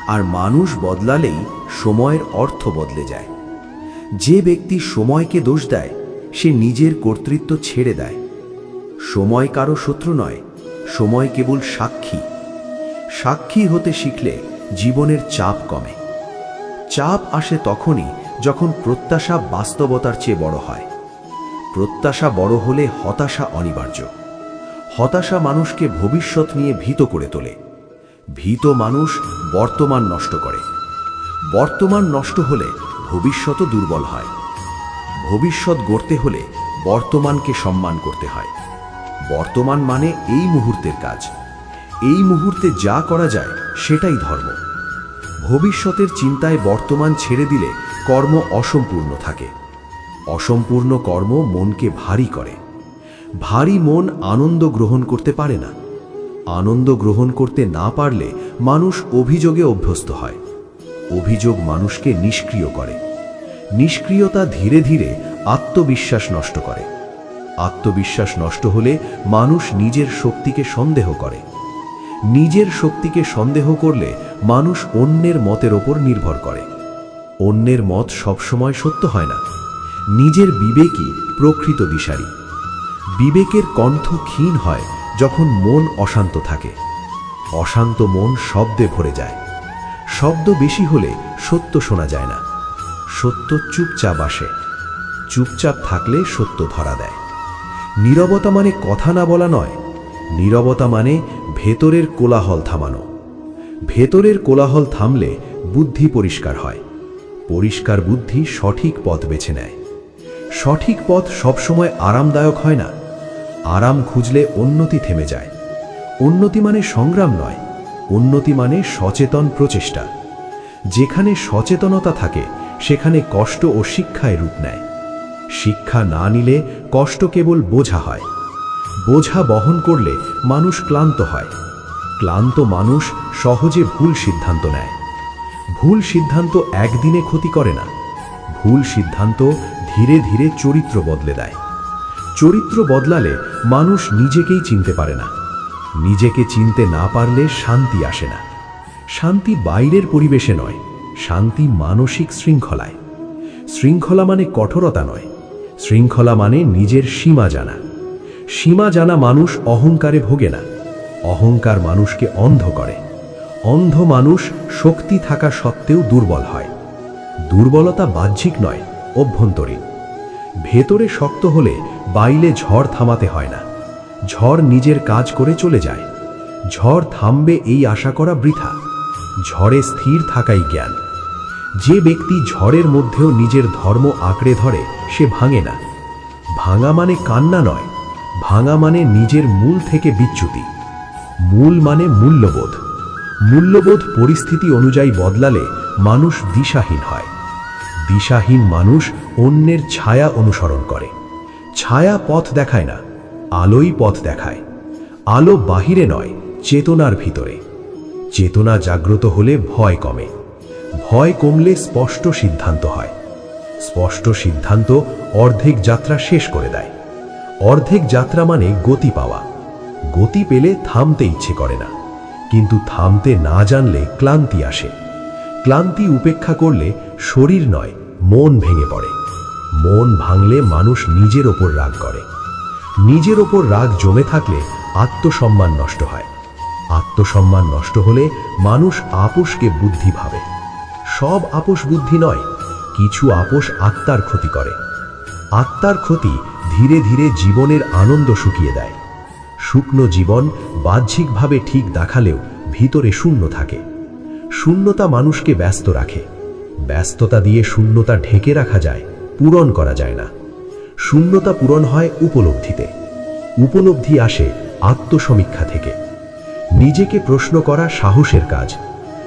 আর মানুষ বদলালেই সময়ের অর্থ বদলে যায়। যে ব্যক্তি সময়কে দোষ দেয় সে নিজের কর্তৃত্ব ছেড়ে দেয়। সময় কারো শত্রু নয়, সময় কেবল সাক্ষী। সাক্ষী হতে শিখলে জীবনের চাপ কমে। চাপ আসে তখনই যখন প্রত্যাশা বাস্তবতার চেয়ে বড় হয়। প্রত্যাশা বড় হলে হতাশা অনিবার্য। হতাশা মানুষকে ভবিষ্যৎ নিয়ে ভীত করে তোলে। ভীত মানুষ বর্তমান নষ্ট করে। বর্তমান নষ্ট হলে ভবিষ্যৎও দুর্বল হয়। ভবিষ্যৎ গড়তে হলে বর্তমানকে সম্মান করতে হয়। বর্তমান মানে এই মুহূর্তের কাজ। এই মুহূর্তে যা করা যায় সেটাই ধর্ম। ভবিষ্যতের চিন্তায় বর্তমান ছেড়ে দিলে কর্ম অসম্পূর্ণ থাকে। অসম্পূর্ণ কর্ম মনকে ভারী করে। ভারী মন আনন্দ গ্রহণ করতে পারে না। আনন্দ গ্রহণ করতে না পারলে মানুষ অভিযোগে অভ্যস্ত হয়। অভিযোগ মানুষকে নিষ্ক্রিয় করে। নিষ্ক্রিয়তা ধীরে ধীরে আত্মবিশ্বাস নষ্ট করে। আত্মবিশ্বাস নষ্ট হলে মানুষ নিজের শক্তিকে সন্দেহ করে। নিজের শক্তিকে সন্দেহ করলে মানুষ অন্যের মতের ওপর নির্ভর করে। অন্যের মত সবসময় সত্য হয় না। নিজের বিবেকই প্রকৃত দিশারি। বিবেকের কণ্ঠ ক্ষীণ হয় যখন মন অশান্ত থাকে। অশান্ত মন শব্দে ভরে যায়। শব্দ বেশি হলে সত্য শোনা যায় না। সত্য চুপচাপ আসে। চুপচাপ থাকলে সত্য ধরা দেয়। নীরবতা মানে কথা না বলা নয়। নীরবতা মানে ভেতরের কোলাহল থামানো। ভেতরের কোলাহল থামলে বুদ্ধি পরিষ্কার হয়। পরিষ্কার বুদ্ধি সঠিক পথ বেছে নেয়। সঠিক পথ সবসময় আরামদায়ক হয় না। আরাম খুঁজলে উন্নতি থেমে যায়। উন্নতি মানে সংগ্রাম নয়, উন্নতি মানে সচেতন প্রচেষ্টা। যেখানে সচেতনতা থাকে সেখানে কষ্ট ও শিক্ষায় রূপ নেয়। শিক্ষা না নিলে কষ্ট কেবল বোঝা হয়। বোঝা বহন করলে মানুষ ক্লান্ত হয়। ক্লান্ত মানুষ সহজে ভুল সিদ্ধান্ত নেয়। ভুল সিদ্ধান্ত একদিনে ক্ষতি করে না। ভুল সিদ্ধান্ত ধীরে ধীরে চরিত্র বদলে দেয়। চরিত্র বদলালে মানুষ নিজেকেই চিনতে পারে না। নিজেকে চিনতে না পারলে শান্তি আসে না। শান্তি বাইরের পরিবেশে নয়, শান্তি মানসিক শৃঙ্খলায়। শৃঙ্খলা মানে কঠোরতা নয়, শৃঙ্খলা মানে নিজের সীমা জানা। সীমা জানা মানুষ অহংকারে ভোগে না। অহংকার মানুষকে অন্ধ করে। অন্ধ মানুষ শক্তি থাকা সত্ত্বেও দুর্বল হয়। দুর্বলতা বাহ্যিক নয়, অভ্যন্তরীণ। ভেতরে শক্ত হলে বাইরে ঝড় থামাতে হয় না। ঝড় নিজের কাজ করে চলে যায়। ঝড় থামবে এই আশা করা বৃথা। ঝড়ে স্থির থাকাই জ্ঞান। যে ব্যক্তি ঝড়ের মধ্যেও নিজের ধর্ম আঁকড়ে ধরে সে ভাঙে না। ভাঙা মানে কান্না নয়, ভাঙা মানে নিজের মূল থেকে বিচ্যুতি। মূল মানে মূল্যবোধ। মূল্যবোধ পরিস্থিতি অনুযায়ী বদলালে মানুষ দিশাহীন হয়। দিশাহীন মানুষ অন্যের ছায়া অনুসরণ করে। ছায়া পথ দেখায় না, আলোই পথ দেখায়। আলো বাহিরে নয়, চেতনার ভিতরে। চেতনা জাগ্রত হলে ভয় কমে। ভয় কমলে স্পষ্ট সিদ্ধান্ত হয়। স্পষ্ট সিদ্ধান্ত অর্ধেক যাত্রা শেষ করে দেয়। অর্ধেক যাত্রা মানে গতি পাওয়া। গতি পেলে থামতে ইচ্ছে করে না, কিন্তু থামতে না জানলে ক্লান্তি আসে। ক্লান্তি উপেক্ষা করলে শরীর নয়, মন ভেঙে পড়ে। মন ভাঙলে মানুষ নিজের ওপর রাগ করে। নিজের ওপর রাগ জমে থাকলে আত্মসম্মান নষ্ট হয়। আত্মসম্মান নষ্ট হলে মানুষ আপোষকে বুদ্ধি ভাবে। সব আপোষ বুদ্ধি নয়, কিছু আপোষ আত্মার ক্ষতি করে। আত্মার ক্ষতি ধীরে ধীরে জীবনের আনন্দ শুকিয়ে দেয়। শুকনো জীবন বাহ্যিকভাবে ঠিক দেখালেও ভিতরে শূন্য থাকে। শূন্যতা মানুষকে ব্যস্ত রাখে। ব্যস্ততা দিয়ে শূন্যতা ঢেকে রাখা যায়, পূরণ করা যায় না। শূন্যতা পূরণ হয় উপলব্ধিতে। উপলব্ধি আসে আত্মসমীক্ষা থেকে। নিজেকে প্রশ্ন করা সাহসের কাজ।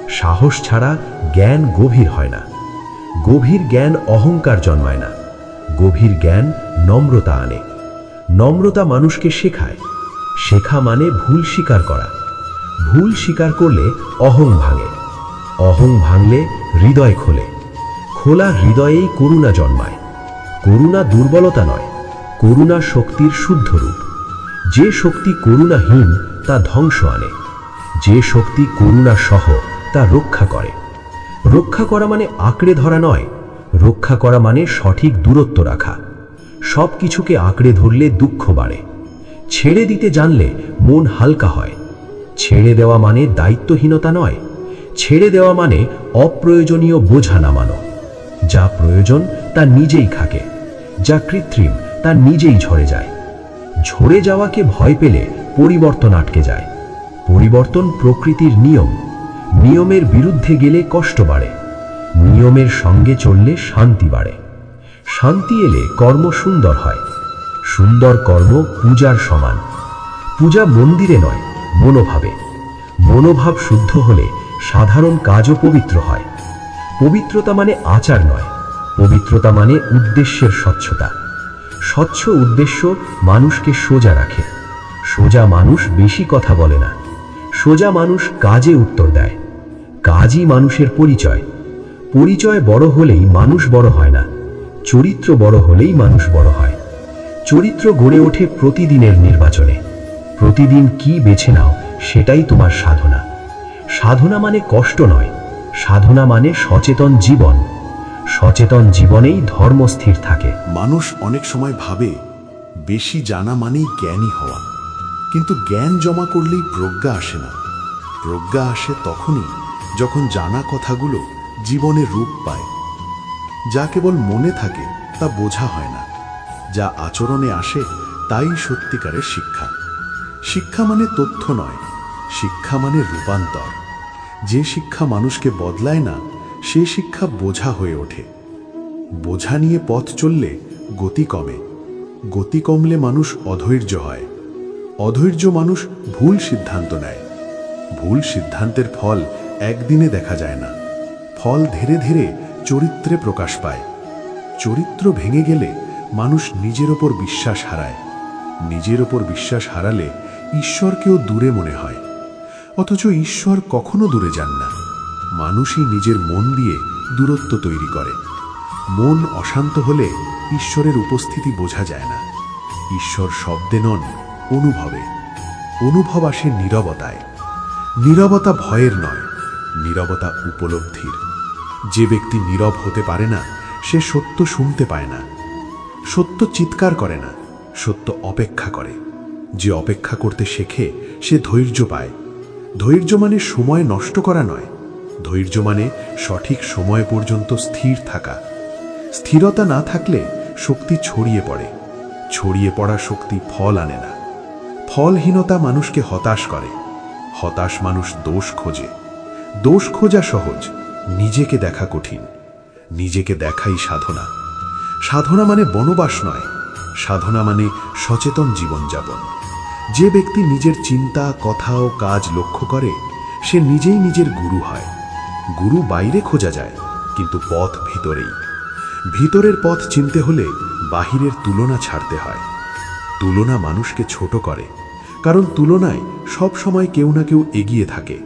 সাহস ছাড়া জ্ঞান গভীর হয় না। গভীর জ্ঞান অহংকার জন্মায় না, গভীর জ্ঞান নম্রতা আনে। নম্রতা মানুষকে শেখায়, শেখা মানে ভুল স্বীকার করা, ভুল স্বীকার করলে অহং ভাঙে, অহং ভাঙলে হৃদয় খোলে, খোলা হৃদয়েই করুণা জন্মায়। করুণা দুর্বলতা নয়, করুণা শক্তির শুদ্ধ রূপ। যে শক্তি করুণাহীন তা ধ্বংস আনে, যে শক্তি করুণা সহ তা রক্ষা করে। রক্ষা করা মানে আঁকড়ে ধরা নয়, রক্ষা করা মানে সঠিক দূরত্ব রাখা। সব কিছুকে আঁকড়ে ধরলে দুঃখ বাড়ে, ছেড়ে দিতে জানলে মন হালকা হয়। ছেড়ে দেওয়া মানে দায়িত্বহীনতা নয়, ছেড়ে দেওয়া মানে অপ্রয়োজনীয় বোঝা নামানো। যা প্রয়োজন তা নিজেই থাকে, যা কৃত্রিম তা নিজেই ঝরে যায়। ঝরে যাওয়াকে ভয় পেলে পরিবর্তন আটকে যায়। পরিবর্তন প্রকৃতির নিয়ম, নিয়মের বিরুদ্ধে গেলে কষ্ট বাড়ে, নিয়মের সঙ্গে চললে শান্তি বাড়ে। শান্তি এলে কর্ম সুন্দর হয়, সুন্দর কর্ম পূজার সমান। পূজা মন্দিরে নয়, মনোভাবে। মনোভাব শুদ্ধ হলে সাধারণ কাজও পবিত্র হয়। পবিত্রতা মানে আচার নয়, পবিত্রতা মানে উদ্দেশ্যের স্বচ্ছতা। স্বচ্ছ উদ্দেশ্য মানুষকে সোজা রাখে। সোজা মানুষ বেশি কথা বলে না, সোজা মানুষ কাজে উত্তর দেয়। কাজই মানুষের পরিচয়। পরিচয় বড় হলেই মানুষ বড় হয় না, চরিত্র বড় হলেই মানুষ বড় হয়। চরিত্র গড়ে ওঠে প্রতিদিনের নির্বাচনে। প্রতিদিন কি বেছে নাও সেটাই তোমার সাধনা। সাধনা মানে কষ্ট নয়, সাধনা মানে সচেতন জীবন। সচেতন জীবনেই ধর্ম স্থির থাকে। মানুষ অনেক সময় ভাবে বেশি জানা মানেই জ্ঞানী হওয়া, কিন্তু জ্ঞান জমা করলেই প্রজ্ঞা আসে না। প্রজ্ঞা আসে তখনই যখন জানা কথাগুলো জীবনে রূপ পায়। যা কেবল মনে থাকে তা বোঝা হয় না, যা আচরণে আসে তাই সত্যিকারের শিক্ষা। শিক্ষা মানে তথ্য নয়, শিক্ষা মানে রূপান্তর। যে শিক্ষা মানুষকে বদলায় না, সে শিক্ষা বোঝা হয়ে ওঠে। বোঝা নিয়ে পথ চললে গতি কমে, গতি কমলে মানুষ অধৈর্য হয়, অধৈর্য মানুষ ভুল সিদ্ধান্ত নেয়। ভুল সিদ্ধান্তের ফল একদিনে দেখা যায় না, ফল ধীরে ধীরে চরিত্রে প্রকাশ পায়। চরিত্র ভেঙে গেলে মানুষ নিজের ওপর বিশ্বাস হারায়, নিজের ওপর বিশ্বাস হারালে ঈশ্বরকেও দূরে মনে হয়। অথচ ঈশ্বর কখনো দূরে যান না, মানুষই নিজের মন দিয়ে দূরত্ব তৈরি করে। মন অশান্ত হলে ঈশ্বরের উপস্থিতি বোঝা যায় না। ঈশ্বর শব্দে নন, অনুভবে। অনুভব আসে নীরবতায়। নীরবতা ভয়ের নয়, নীরবতা উপলব্ধির। যে ব্যক্তি নীরব হতে পারে না, সে সত্য শুনতে পায় না। সত্য চিৎকার করে না, সত্য অপেক্ষা করে। যে অপেক্ষা করতে শেখে সে ধৈর্য পায়। ধৈর্য মানে সময় নষ্ট করা নয়, ধৈর্য মানে সঠিক সময় পর্যন্ত স্থির থাকা। স্থিরতা না থাকলে শক্তি ছড়িয়ে পড়ে, ছড়িয়ে পড়া শক্তি ফল আনে না। ফলহীনতা মানুষকে হতাশ করে, হতাশ মানুষ দোষ খোঁজে। দোষ খোঁজা সহজ, নিজেকে দেখা কঠিন। নিজেকে দেখাই সাধনা। সাধনা মানে বনবাস নয়, সাধনা মানে সচেতন জীবনযাপন। যে ব্যক্তি নিজের চিন্তা, কথা ও কাজ লক্ষ্য করে, সে নিজেই নিজের গুরু হয়। গুরু বাইরে খোঁজা যায়, কিন্তু পথ ভিতরেই। ভিতরের পথ চিনতে হলে বাহিরের তুলনা ছাড়তে হয়। তুলনা মানুষকে ছোট করে, কারণ তুলনায় সব সময় কেউ না কেউ এগিয়ে থাকে।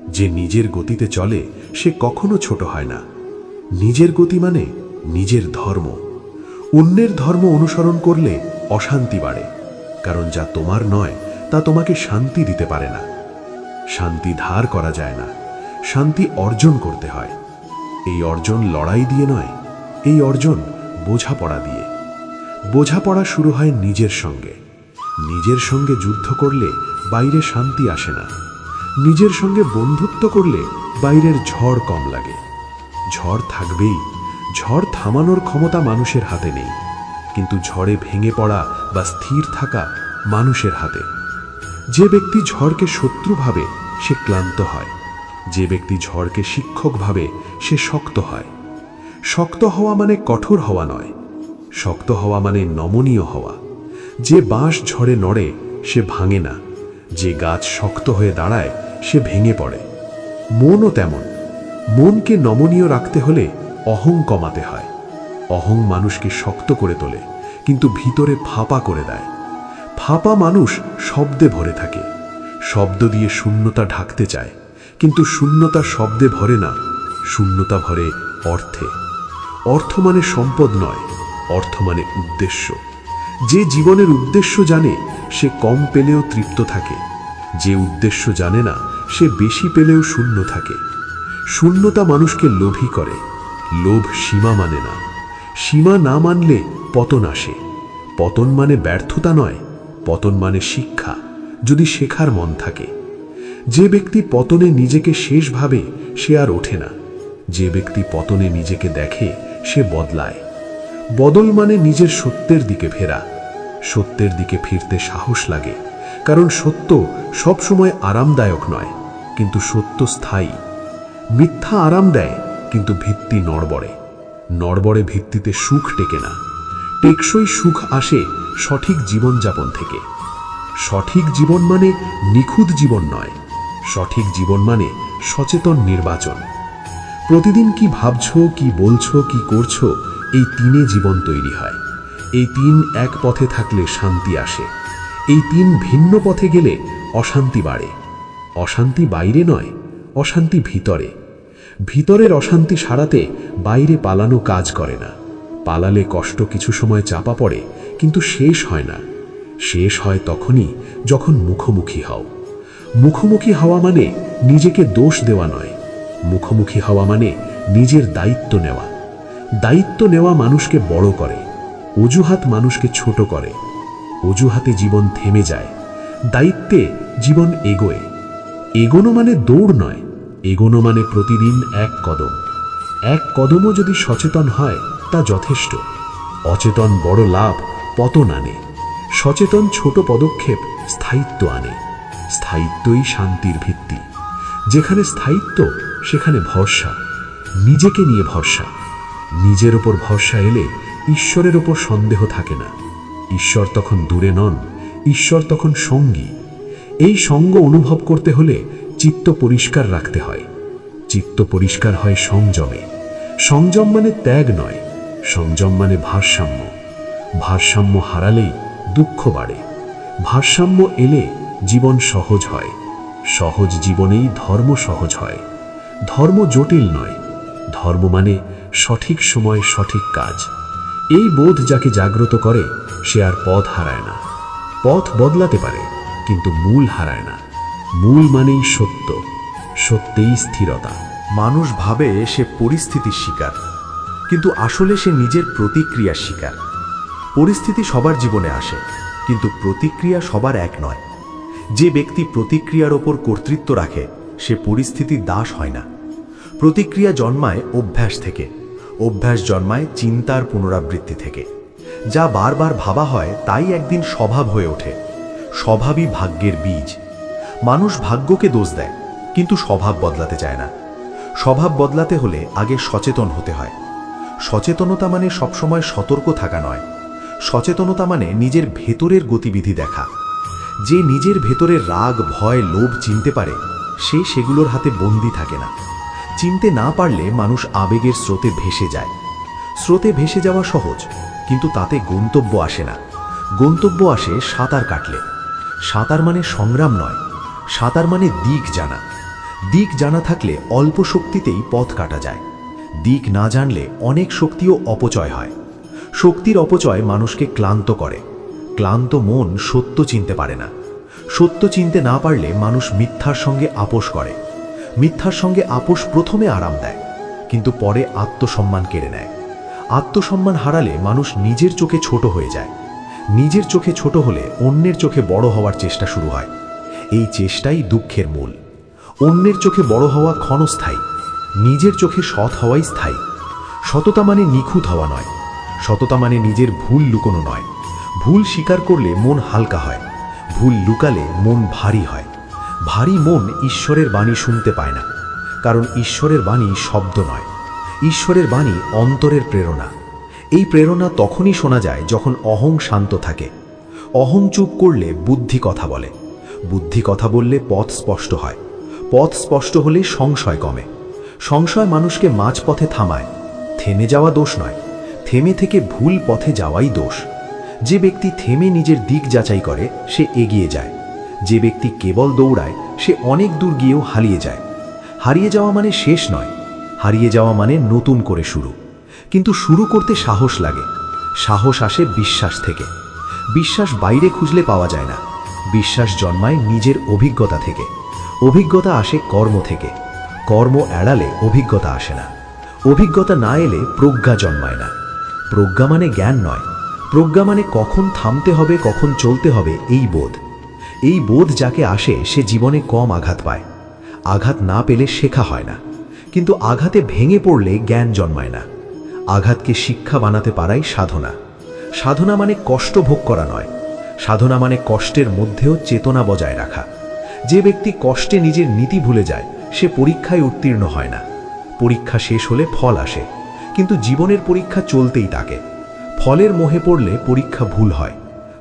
যে নিজের গতিতে চলে সে কখনো ছোট হয় না। নিজের গতি মানে নিজের ধর্ম। অন্যের ধর্ম অনুসরণ করলে অশান্তি বাড়ে, কারণ যা তোমার নয় তা তোমাকে শান্তি দিতে পারে না। শান্তি ধার করা যায় না, শান্তি অর্জন করতে হয়। এই অর্জন লড়াই দিয়ে নয়, এই অর্জন বোঝাপড়া দিয়ে। বোঝাপড়া শুরু হয় নিজের সঙ্গে। নিজের সঙ্গে যুদ্ধ করলে বাইরে শান্তি আসে না। নিজের সঙ্গে বন্ধুত্ব করলে বাইরের ঝড় কম লাগে। ঝড় থাকবেই, ঝড় থামানোর ক্ষমতা মানুষের হাতে নেই, কিন্তু ঝড়ে ভেঙে পড়া বা স্থির থাকা মানুষের হাতে। যে ব্যক্তি ঝড়কে শত্রু ভাবে সে ক্লান্ত হয়, যে ব্যক্তি ঝড়কে শিক্ষক ভাবে সে শক্ত হয়। শক্ত হওয়া মানে কঠোর হওয়া নয়, শক্ত হওয়া মানে নমনীয় হওয়া। যে বাঁশ ঝড়ে নড়ে সে ভাঙে না, যে গাছ শক্ত হয়ে দাঁড়ায় সে ভেঙে পড়ে। মনও তেমন। মনকে নমনীয় রাখতে হলে অহং কমাতে হয়। অহং মানুষকে শক্ত করে তোলে, কিন্তু ভিতরে ফাঁপা করে দেয়। ফাঁপা মানুষ শব্দে ভরে থাকে, শব্দ দিয়ে শূন্যতা ঢাকতে চায়, কিন্তু শূন্যতা শব্দে ভরে না, শূন্যতা ভরে অর্থে। অর্থ মানে সম্পদ নয়, অর্থ মানে উদ্দেশ্য। যে জীবনের উদ্দেশ্য জানে সে কম পেলেও তৃপ্ত থাকে, যে উদ্দেশ্য জানে না সে বেশি পেলেও শূন্য থাকে। শূন্যতা মানুষকে লোভী করে, লোভ সীমা মানে না, সীমা না মানলে পতন আসে। পতন মানে ব্যর্থতা নয়, পতন মানে শিক্ষা, যদি শেখার মন থাকে। যে ব্যক্তি পতনে নিজেকে শেষ ভাবে সে আর ওঠে না, যে ব্যক্তি পতনে নিজেকে দেখে সে বদলায়। বদল মানে নিজের সত্যের দিকে ফেরা। সত্যের দিকে ফিরতে সাহস লাগে, কারণ সত্য সবসময় আরামদায়ক নয়, কিন্তু সত্য স্থায়ী। মিথ্যা আরাম দেয়, কিন্তু ভিত্তি নড়বড়ে। নড়বড়ে ভিত্তিতে সুখ টেকে না। টেকসই সুখ আসে সঠিক জীবনযাপন থেকে। সঠিক জীবন মানে নিখুঁত জীবন নয়, সঠিক জীবন মানে সচেতন নির্বাচন। প্রতিদিন কি ভাবছো, কি বলছো, কি করছো, এই তিনে জীবন তৈরি হয়। এই তিন এক পথে থাকলে শান্তি আসে, এই তিন ভিন্ন পথে গেলে অশান্তি বাড়ে। অশান্তি বাইরে নয়, অশান্তি ভিতরে। ভিতরের অশান্তি সারাতে বাইরে পালানো কাজ করে না। পালালে কষ্ট কিছু সময় চাপা পড়ে, কিন্তু শেষ হয় না। শেষ হয় তখনই যখন মুখোমুখি হও। মুখোমুখি হওয়া মানে নিজেকে দোষ দেওয়া নয়, মুখোমুখি হওয়া মানে নিজের দায়িত্ব নেওয়া। দায়িত্ব নেওয়া মানুষকে বড় করে, অজুহাত মানুষকে ছোট করে। অজুহাতে জীবন থেমে যায়, দায়িত্বে জীবন এগোয়। এগোনো মানে দৌড় নয়, এগোনো মানে প্রতিদিন এক কদম। এক কদমও যদি সচেতন হয় তা যথেষ্ট। অচেতন বড় লাভ পতন আনে, সচেতন ছোট পদক্ষেপ স্থায়িত্ব আনে। স্থায়িত্বই শান্তির ভিত্তি। যেখানে স্থায়িত্ব সেখানে ভরসা, নিজেকে নিয়ে ভরসা। নিজের ওপর ভরসা এলে ঈশ্বরের ওপর সন্দেহ থাকে না। ঈশ্বর তখন দূরে নন, ঈশ্বর তখন সঙ্গী। এই সঙ্গ অনুভব করতে হলে চিত্ত পরিষ্কার রাখতে হয়। চিত্ত পরিষ্কার হয় সংযমে। সংযম মানে ত্যাগ নয়, সংযম মানে ভারসাম্য। ভারসাম্য হারালেই দুঃখ বাড়ে, ভারসাম্য এলে জীবন সহজ হয়। সহজ জীবনেই ধর্ম সহজ হয়। ধর্ম জটিল নয়, ধর্ম মানে সঠিক সময় সঠিক কাজ। এই বোধ যাকে জাগ্রত করে সে আর পথ হারায় না। পথ বদলাতে পারে, কিন্তু মূল হারায় না। মূল মানেই সত্য, সত্যেই স্থিরতা। মানুষ ভাবে সে পরিস্থিতির শিকার, কিন্তু আসলে সে নিজের প্রতিক্রিয়ার শিকার। পরিস্থিতি সবার জীবনে আসে, কিন্তু প্রতিক্রিয়া সবার এক নয়। যে ব্যক্তি প্রতিক্রিয়ার ওপর কর্তৃত্ব রাখে সে পরিস্থিতির দাস হয় না। প্রতিক্রিয়া জন্মায় অভ্যাস থেকে, অভ্যাস জন্মায় চিন্তার পুনরাবৃত্তি থেকে। যা বারবার ভাবা হয় তাই একদিন স্বভাব হয়ে ওঠে। স্বভাবই ভাগ্যের বীজ। মানুষ ভাগ্যকে দোষ দেয়, কিন্তু স্বভাব বদলাতে চায় না। স্বভাব বদলাতে হলে আগে সচেতন হতে হয়। সচেতনতা মানে সবসময় সতর্ক থাকা নয়, সচেতনতা মানে নিজের ভেতরের গতিবিধি দেখা। যে নিজের ভেতরের রাগ, ভয়, লোভ চিনতে পারে সে সেগুলোর হাতে বন্দী থাকে না। চিনতে না পারলে মানুষ আবেগের স্রোতে ভেসে যায়। স্রোতে ভেসে যাওয়া সহজ, কিন্তু তাতে গন্তব্য আসে না। গন্তব্য আসে সাঁতার কাটলে। সাঁতার মানে সংগ্রাম নয়, সাঁতার মানে দিক জানা। দিক জানা থাকলে অল্প শক্তিতেই পথ কাটা যায়। দিক না জানলে অনেক শক্তিও অপচয় হয়। শক্তির অপচয় মানুষকে ক্লান্ত করে। ক্লান্ত মন সত্য চিনতে পারে না। সত্য চিনতে না পারলে মানুষ মিথ্যার সঙ্গে আপোষ করে। মিথ্যার সঙ্গে আপোষ প্রথমে আরাম দেয়, কিন্তু পরে আত্মসম্মান কেড়ে নেয়। আত্মসম্মান হারালে মানুষ নিজের চোখে ছোট হয়ে যায়। নিজের চোখে ছোট হলে অন্যের চোখে বড় হওয়ার চেষ্টা শুরু হয়। এই চেষ্টাই দুঃখের মূল। অন্যের চোখে বড় হওয়া ক্ষণস্থায়ী, নিজের চোখে সৎ হওয়াই স্থায়ী। সততা মানে নিখুঁত হওয়া নয়, সততা মানে নিজের ভুল লুকোনো নয়। ভুল স্বীকার করলে মন হালকা হয়, ভুল লুকালে মন ভারী হয়। ভারী মন ঈশ্বরের বাণী শুনতে পায় না, কারণ ঈশ্বরের বাণী শব্দ নয়, ঈশ্বরের বাণী অন্তরের প্রেরণা। এই প্রেরণা তখনই শোনা যায় যখন অহং শান্ত থাকে। অহং চুপ করলে বুদ্ধি কথা বলে, বুদ্ধি কথা বললে পথ স্পষ্ট হয়, পথ স্পষ্ট হলে সংশয় কমে, সংশয় মানুষকে মাঝপথে থামায়, থেমে যাওয়া দোষ নয়, থেমে থেকে ভুল পথে যাওয়াই দোষ। যে ব্যক্তি থেমে নিজের দিক যাচাই করে সে এগিয়ে যায়। যে ব্যক্তি কেবল দৌড়ায় সে অনেক দূর গিয়েও হারিয়ে যায়। হারিয়ে যাওয়া মানে শেষ নয়, হারিয়ে যাওয়া মানে নতুন করে শুরু। কিন্তু শুরু করতে সাহস লাগে। সাহস আসে বিশ্বাস থেকে। বিশ্বাস বাইরে খুঁজলে পাওয়া যায় না। বিশ্বাস জন্মায় নিজের অভিজ্ঞতা থেকে। অভিজ্ঞতা আসে কর্ম থেকে। কর্ম এড়ালে অভিজ্ঞতা আসে না। অভিজ্ঞতা না এলে প্রজ্ঞা জন্মায় না। প্রজ্ঞা মানে জ্ঞান নয়, প্রজ্ঞা মানে কখন থামতে হবে কখন চলতে হবে এই বোধ। এই বোধ যাকে আসে সে জীবনে কম আঘাত পায়। আঘাত না পেলে শেখা হয় না, কিন্তু আঘাতে ভেঙে পড়লে জ্ঞান জন্মায় না। আঘাতকে শিক্ষা বানাতে পারাই সাধনা। সাধনা মানে কষ্ট ভোগ করা নয়, সাধনা মানে কষ্টের মধ্যেও চেতনা বজায় রাখা। যে ব্যক্তি কষ্টে নিজের নীতি ভুলে যায় সে পরীক্ষায় উত্তীর্ণ হয় না। পরীক্ষা শেষ হলে ফল আসে, কিন্তু জীবনের পরীক্ষা চলতেই থাকে। ফলের মোহে পড়লে পরীক্ষা ভুল হয়।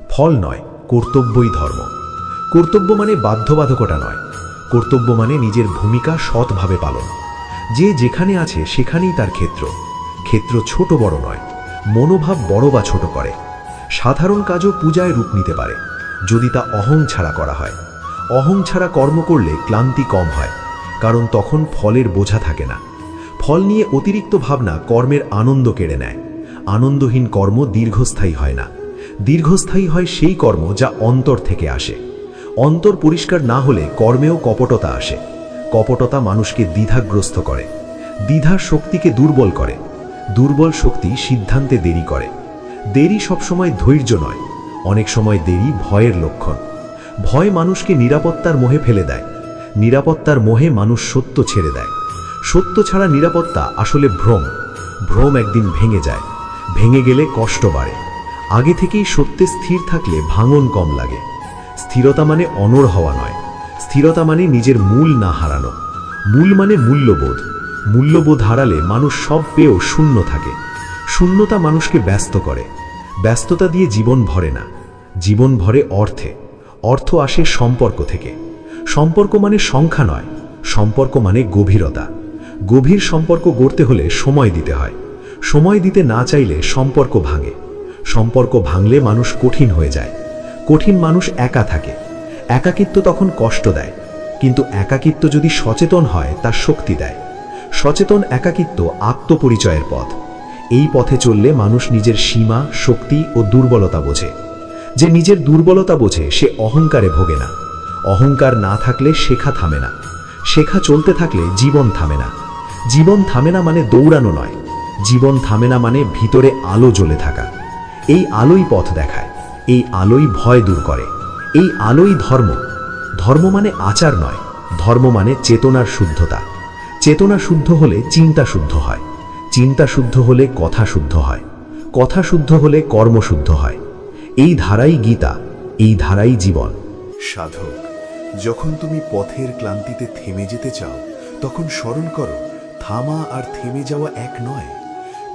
ফল নয়, কর্তব্যই ধর্ম। কর্তব্য মানে বাধ্যবাধকতা নয়, কর্তব্য মানে নিজের ভূমিকা সৎভাবে পালন। যে যেখানে আছে সেখানেই তার ক্ষেত্র। ক্ষেত্র ছোট বড় নয়, মনোভাব বড় বা ছোট করে। সাধারণ কাজও পূজায় রূপ নিতে পারে যদি তা অহং ছাড়া করা হয়। অহং ছাড়া কর্ম করলে ক্লান্তি কম হয়, কারণ তখন ফলের বোঝা থাকে না। ফল নিয়ে অতিরিক্ত ভাবনা কর্মের আনন্দ কেড়ে নেয়। আনন্দহীন কর্ম দীর্ঘস্থায়ী হয় না। দীর্ঘস্থায়ী হয় সেই কর্ম যা অন্তর থেকে আসে। অন্তর পরিষ্কার না হলে কর্মেও কপটতা আসে। কপটতা মানুষকে দ্বিধাগ্রস্ত করে। দ্বিধা শক্তিকে দুর্বল করে। দুর্বল শক্তি সিদ্ধান্তে দেরি করে। দেরি সবসময় ধৈর্য নয়, অনেক সময় দেরি ভয়ের লক্ষণ। ভয় মানুষকে নিরাপত্তার মোহে ফেলে দেয়। নিরাপত্তার মোহে মানুষ সত্য ছেড়ে দেয়। সত্য ছাড়া নিরাপত্তা আসলে ভ্রম। ভ্রম একদিন ভেঙে যায়। ভেঙে গেলে কষ্ট বাড়ে। আগে থেকেই সত্যে স্থির থাকলে ভাঙন কম লাগে। স্থিরতা মানে অনড় হওয়া নয়, স্থিরতা মানে নিজের মূল না হারানো। মূল মানে মূল্যবোধ। মূল্যবোধ হারালে মানুষ সব পেয়েও শূন্য থাকে। শূন্যতা মানুষকে ব্যস্ত করে। ব্যস্ততা দিয়ে জীবন ভরে না, জীবন ভরে অর্থে। অর্থ আসে সম্পর্ক থেকে। সম্পর্ক মানে সংখ্যা নয়, সম্পর্ক মানে গভীরতা। গভীর সম্পর্ক গড়তে হলে সময় দিতে হয়। সময় দিতে না চাইলে সম্পর্ক ভাঙে। সম্পর্ক ভাঙলে মানুষ কঠিন হয়ে যায়। কঠিন মানুষ একা থাকে। একাকিত্ব তখন কষ্ট দেয়, কিন্তু একাকিত্ব যদি সচেতন হয় তা শক্তি দেয়। সচেতন একাকিত্ব আত্মপরিচয়ের পথ। এই পথে চললে মানুষ নিজের সীমা, শক্তি ও দুর্বলতা বোঝে। যে নিজের দুর্বলতা বোঝে সে অহংকারে ভোগে না। অহংকার না থাকলে শেখা থামে না। শেখা চলতে থাকলে জীবন থামে না। জীবন থামে না মানে দৌড়ানো নয়। জীবন থামে না মানে ভিতরে আলো জ্বলে থাকা। এই আলোই পথ দেখায়। এই আলোই ভয় দূর করে। এই আলোই ধর্ম। ধর্ম মানে আচার নয়, ধর্ম মানে চেতনার শুদ্ধতা। চেতনা শুদ্ধ হলে চিন্তা শুদ্ধ হয়। চিন্তা শুদ্ধ হলে কথা শুদ্ধ হয়। কথা শুদ্ধ হলে কর্ম শুদ্ধ হয়। এই ধারাই গীতা, এই ধারাই জীবন। সাধক, যখন তুমি পথের ক্লান্তিতে থেমে যেতে চাও তখন স্মরণ করো থামা আর থেমে যাওয়া এক নয়।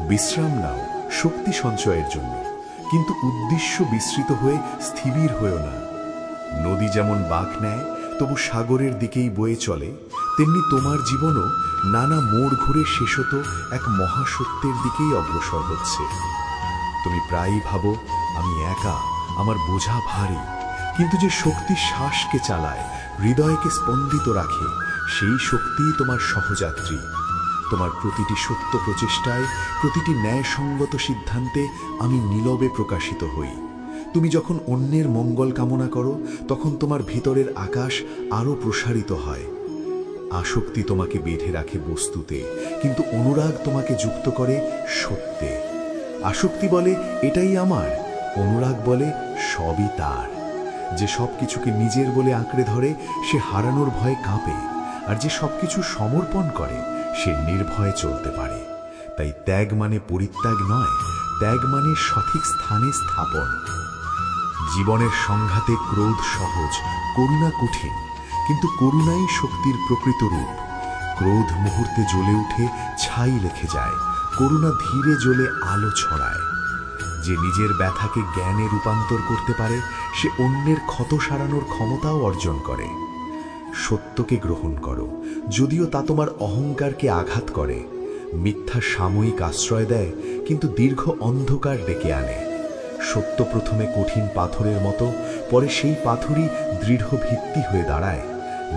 বিশ্রাম নাও শক্তি সঞ্চয়ের জন্য, কিন্তু উদ্দেশ্য বিস্মৃত হয়ে স্থির হয়েও না। নদী যেমন বাঁক নেয় তবু সাগরের দিকেই বয়ে চলে, তেমনি তোমার জীবনও নানা মোড় ঘুরে শেষত এক মহাসত্যের দিকেই অগ্রসর হচ্ছে। তুমি প্রায়ই ভাবো আমি একা, আমার বোঝা ভারী, কিন্তু যে শক্তি শ্বাসকে চালায়, হৃদয়কে স্পন্দিত রাখে, সেই শক্তিই তোমার সহযাত্রী। তোমার প্রতিটি সত্য প্রচেষ্টায়, প্রতিটি ন্যায়সঙ্গত সিদ্ধান্তে আমি নীরবে প্রকাশিত হই। তুমি যখন অন্যের মঙ্গল কামনা করো তখন তোমার ভিতরের আকাশ আরও প্রসারিত হয়। আসক্তি তোমাকে বেঁধে রাখে বস্তুতে, কিন্তু অনুরাগ তোমাকে যুক্ত করে সত্যে। আসক্তি বলে এটাই আমার, অনুরাগ বলে সবই তার। যে সব কিছুকে নিজের বলে আঁকড়ে ধরে সে হারানোর ভয়ে কাঁপে, আর যে সব কিছু সমর্পণ করে সে নির্ভয়ে চলতে পারে। তাই ত্যাগ মানে পরিত্যাগ নয়, ত্যাগ মানে সঠিক স্থানে স্থাপন। জীবনের সংঘাতে ক্রোধ সহজ, করুণা কঠিন, কিন্তু করুণাই শক্তির প্রকৃত রূপ। ক্রোধ মুহূর্তে জ্বলে উঠে ছাই লেখে যায়, করুণা ধীরে জ্বলে আলো ছড়ায়। যে নিজের ব্যথাকে জ্ঞানে রূপান্তর করতে পারে সে অন্যের ক্ষত সারানোর ক্ষমতাও অর্জন করে। সত্যকে গ্রহণ করো, যদিও তা তোমার অহংকারকে আঘাত করে। মিথ্যা সাময়িক আশ্রয় দেয়, কিন্তু দীর্ঘ অন্ধকার ডেকে আনে। সত্য প্রথমে কঠিন পাথরের মতো, পরে সেই পাথরই দৃঢ় ভিত্তি হয়ে দাঁড়ায়।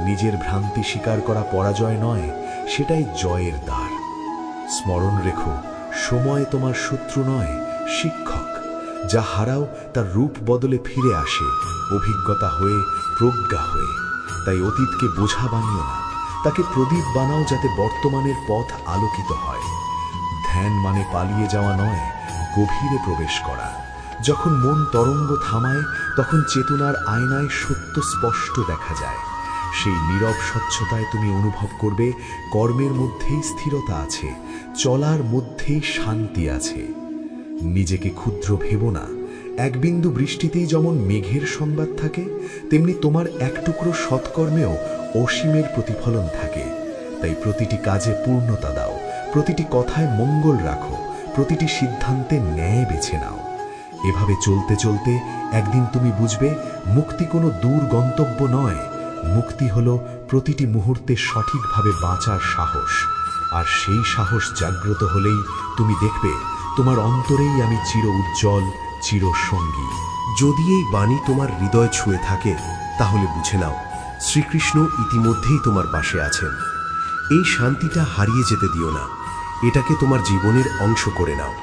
নিজের ভ্রান্তি স্বীকার করা পরাজয় নয়, সেটাই জয়ের দ্বার। স্মরণ রেখো, সময় তোমার শত্রু নয়, শিক্ষক। যা হারাও তার রূপ বদলে ফিরে আসে, অভিজ্ঞতা হয়ে, প্রজ্ঞা হয়ে। তাই অতীতকে বোঝা বানিও না, তাকে প্রদীপ বানাও, যাতে বর্তমানের পথ আলোকিত হয়। ধ্যান মানে পালিয়ে যাওয়া নয়, গভীরে প্রবেশ করা। যখন মন তরঙ্গ থামায়, তখন চেতনার আয়নায় সত্য স্পষ্ট দেখা যায়। সেই নীরব স্বচ্ছতায় তুমি অনুভব করবে কর্মের মধ্যেই স্থিরতা আছে, চলার মধ্যেই শান্তি আছে। নিজেকে ক্ষুদ্র ভেবো না। এক বিন্দু বৃষ্টিতেই যেমন মেঘের সংবাদ থাকে, তেমনি তোমার এক টুকরো সৎকর্মেও অসীমের প্রতিফলন থাকে। তাই প্রতিটি কাজে পূর্ণতা দাও, প্রতিটি কথায় মঙ্গল রাখো, প্রতিটি সিদ্ধান্তে ন্যায় বেছে নাও। এভাবে চলতে চলতে একদিন তুমি বুঝবে, মুক্তি কোনো দূর গন্তব্য নয়, মুক্তি হলো প্রতিটি মুহূর্তে সঠিকভাবে বাঁচার সাহস। আর সেই সাহস জাগ্রত হলেই তুমি দেখবে, তোমার অন্তরেই আমি চির উজ্জ্বল, চির সঙ্গী। যদি এই বাণী তোমার হৃদয় ছুঁয়ে থাকে, তাহলে বুঝে নাও শ্রীকৃষ্ণ ইতিমধ্যেই তোমার পাশে আছেন। এই শান্তিটা হারিয়ে যেতে দিও না, এটাকে তোমার জীবনের অংশ করে নাও।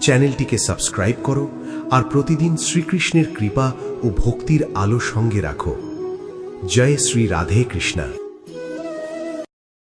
চ্যানেলটিকে সাবস্ক্রাইব করো আর প্রতিদিন শ্রীকৃষ্ণের কৃপা ও ভক্তির আলো সঙ্গে রাখো। জয় শ্রী রাধে কৃষ্ণা।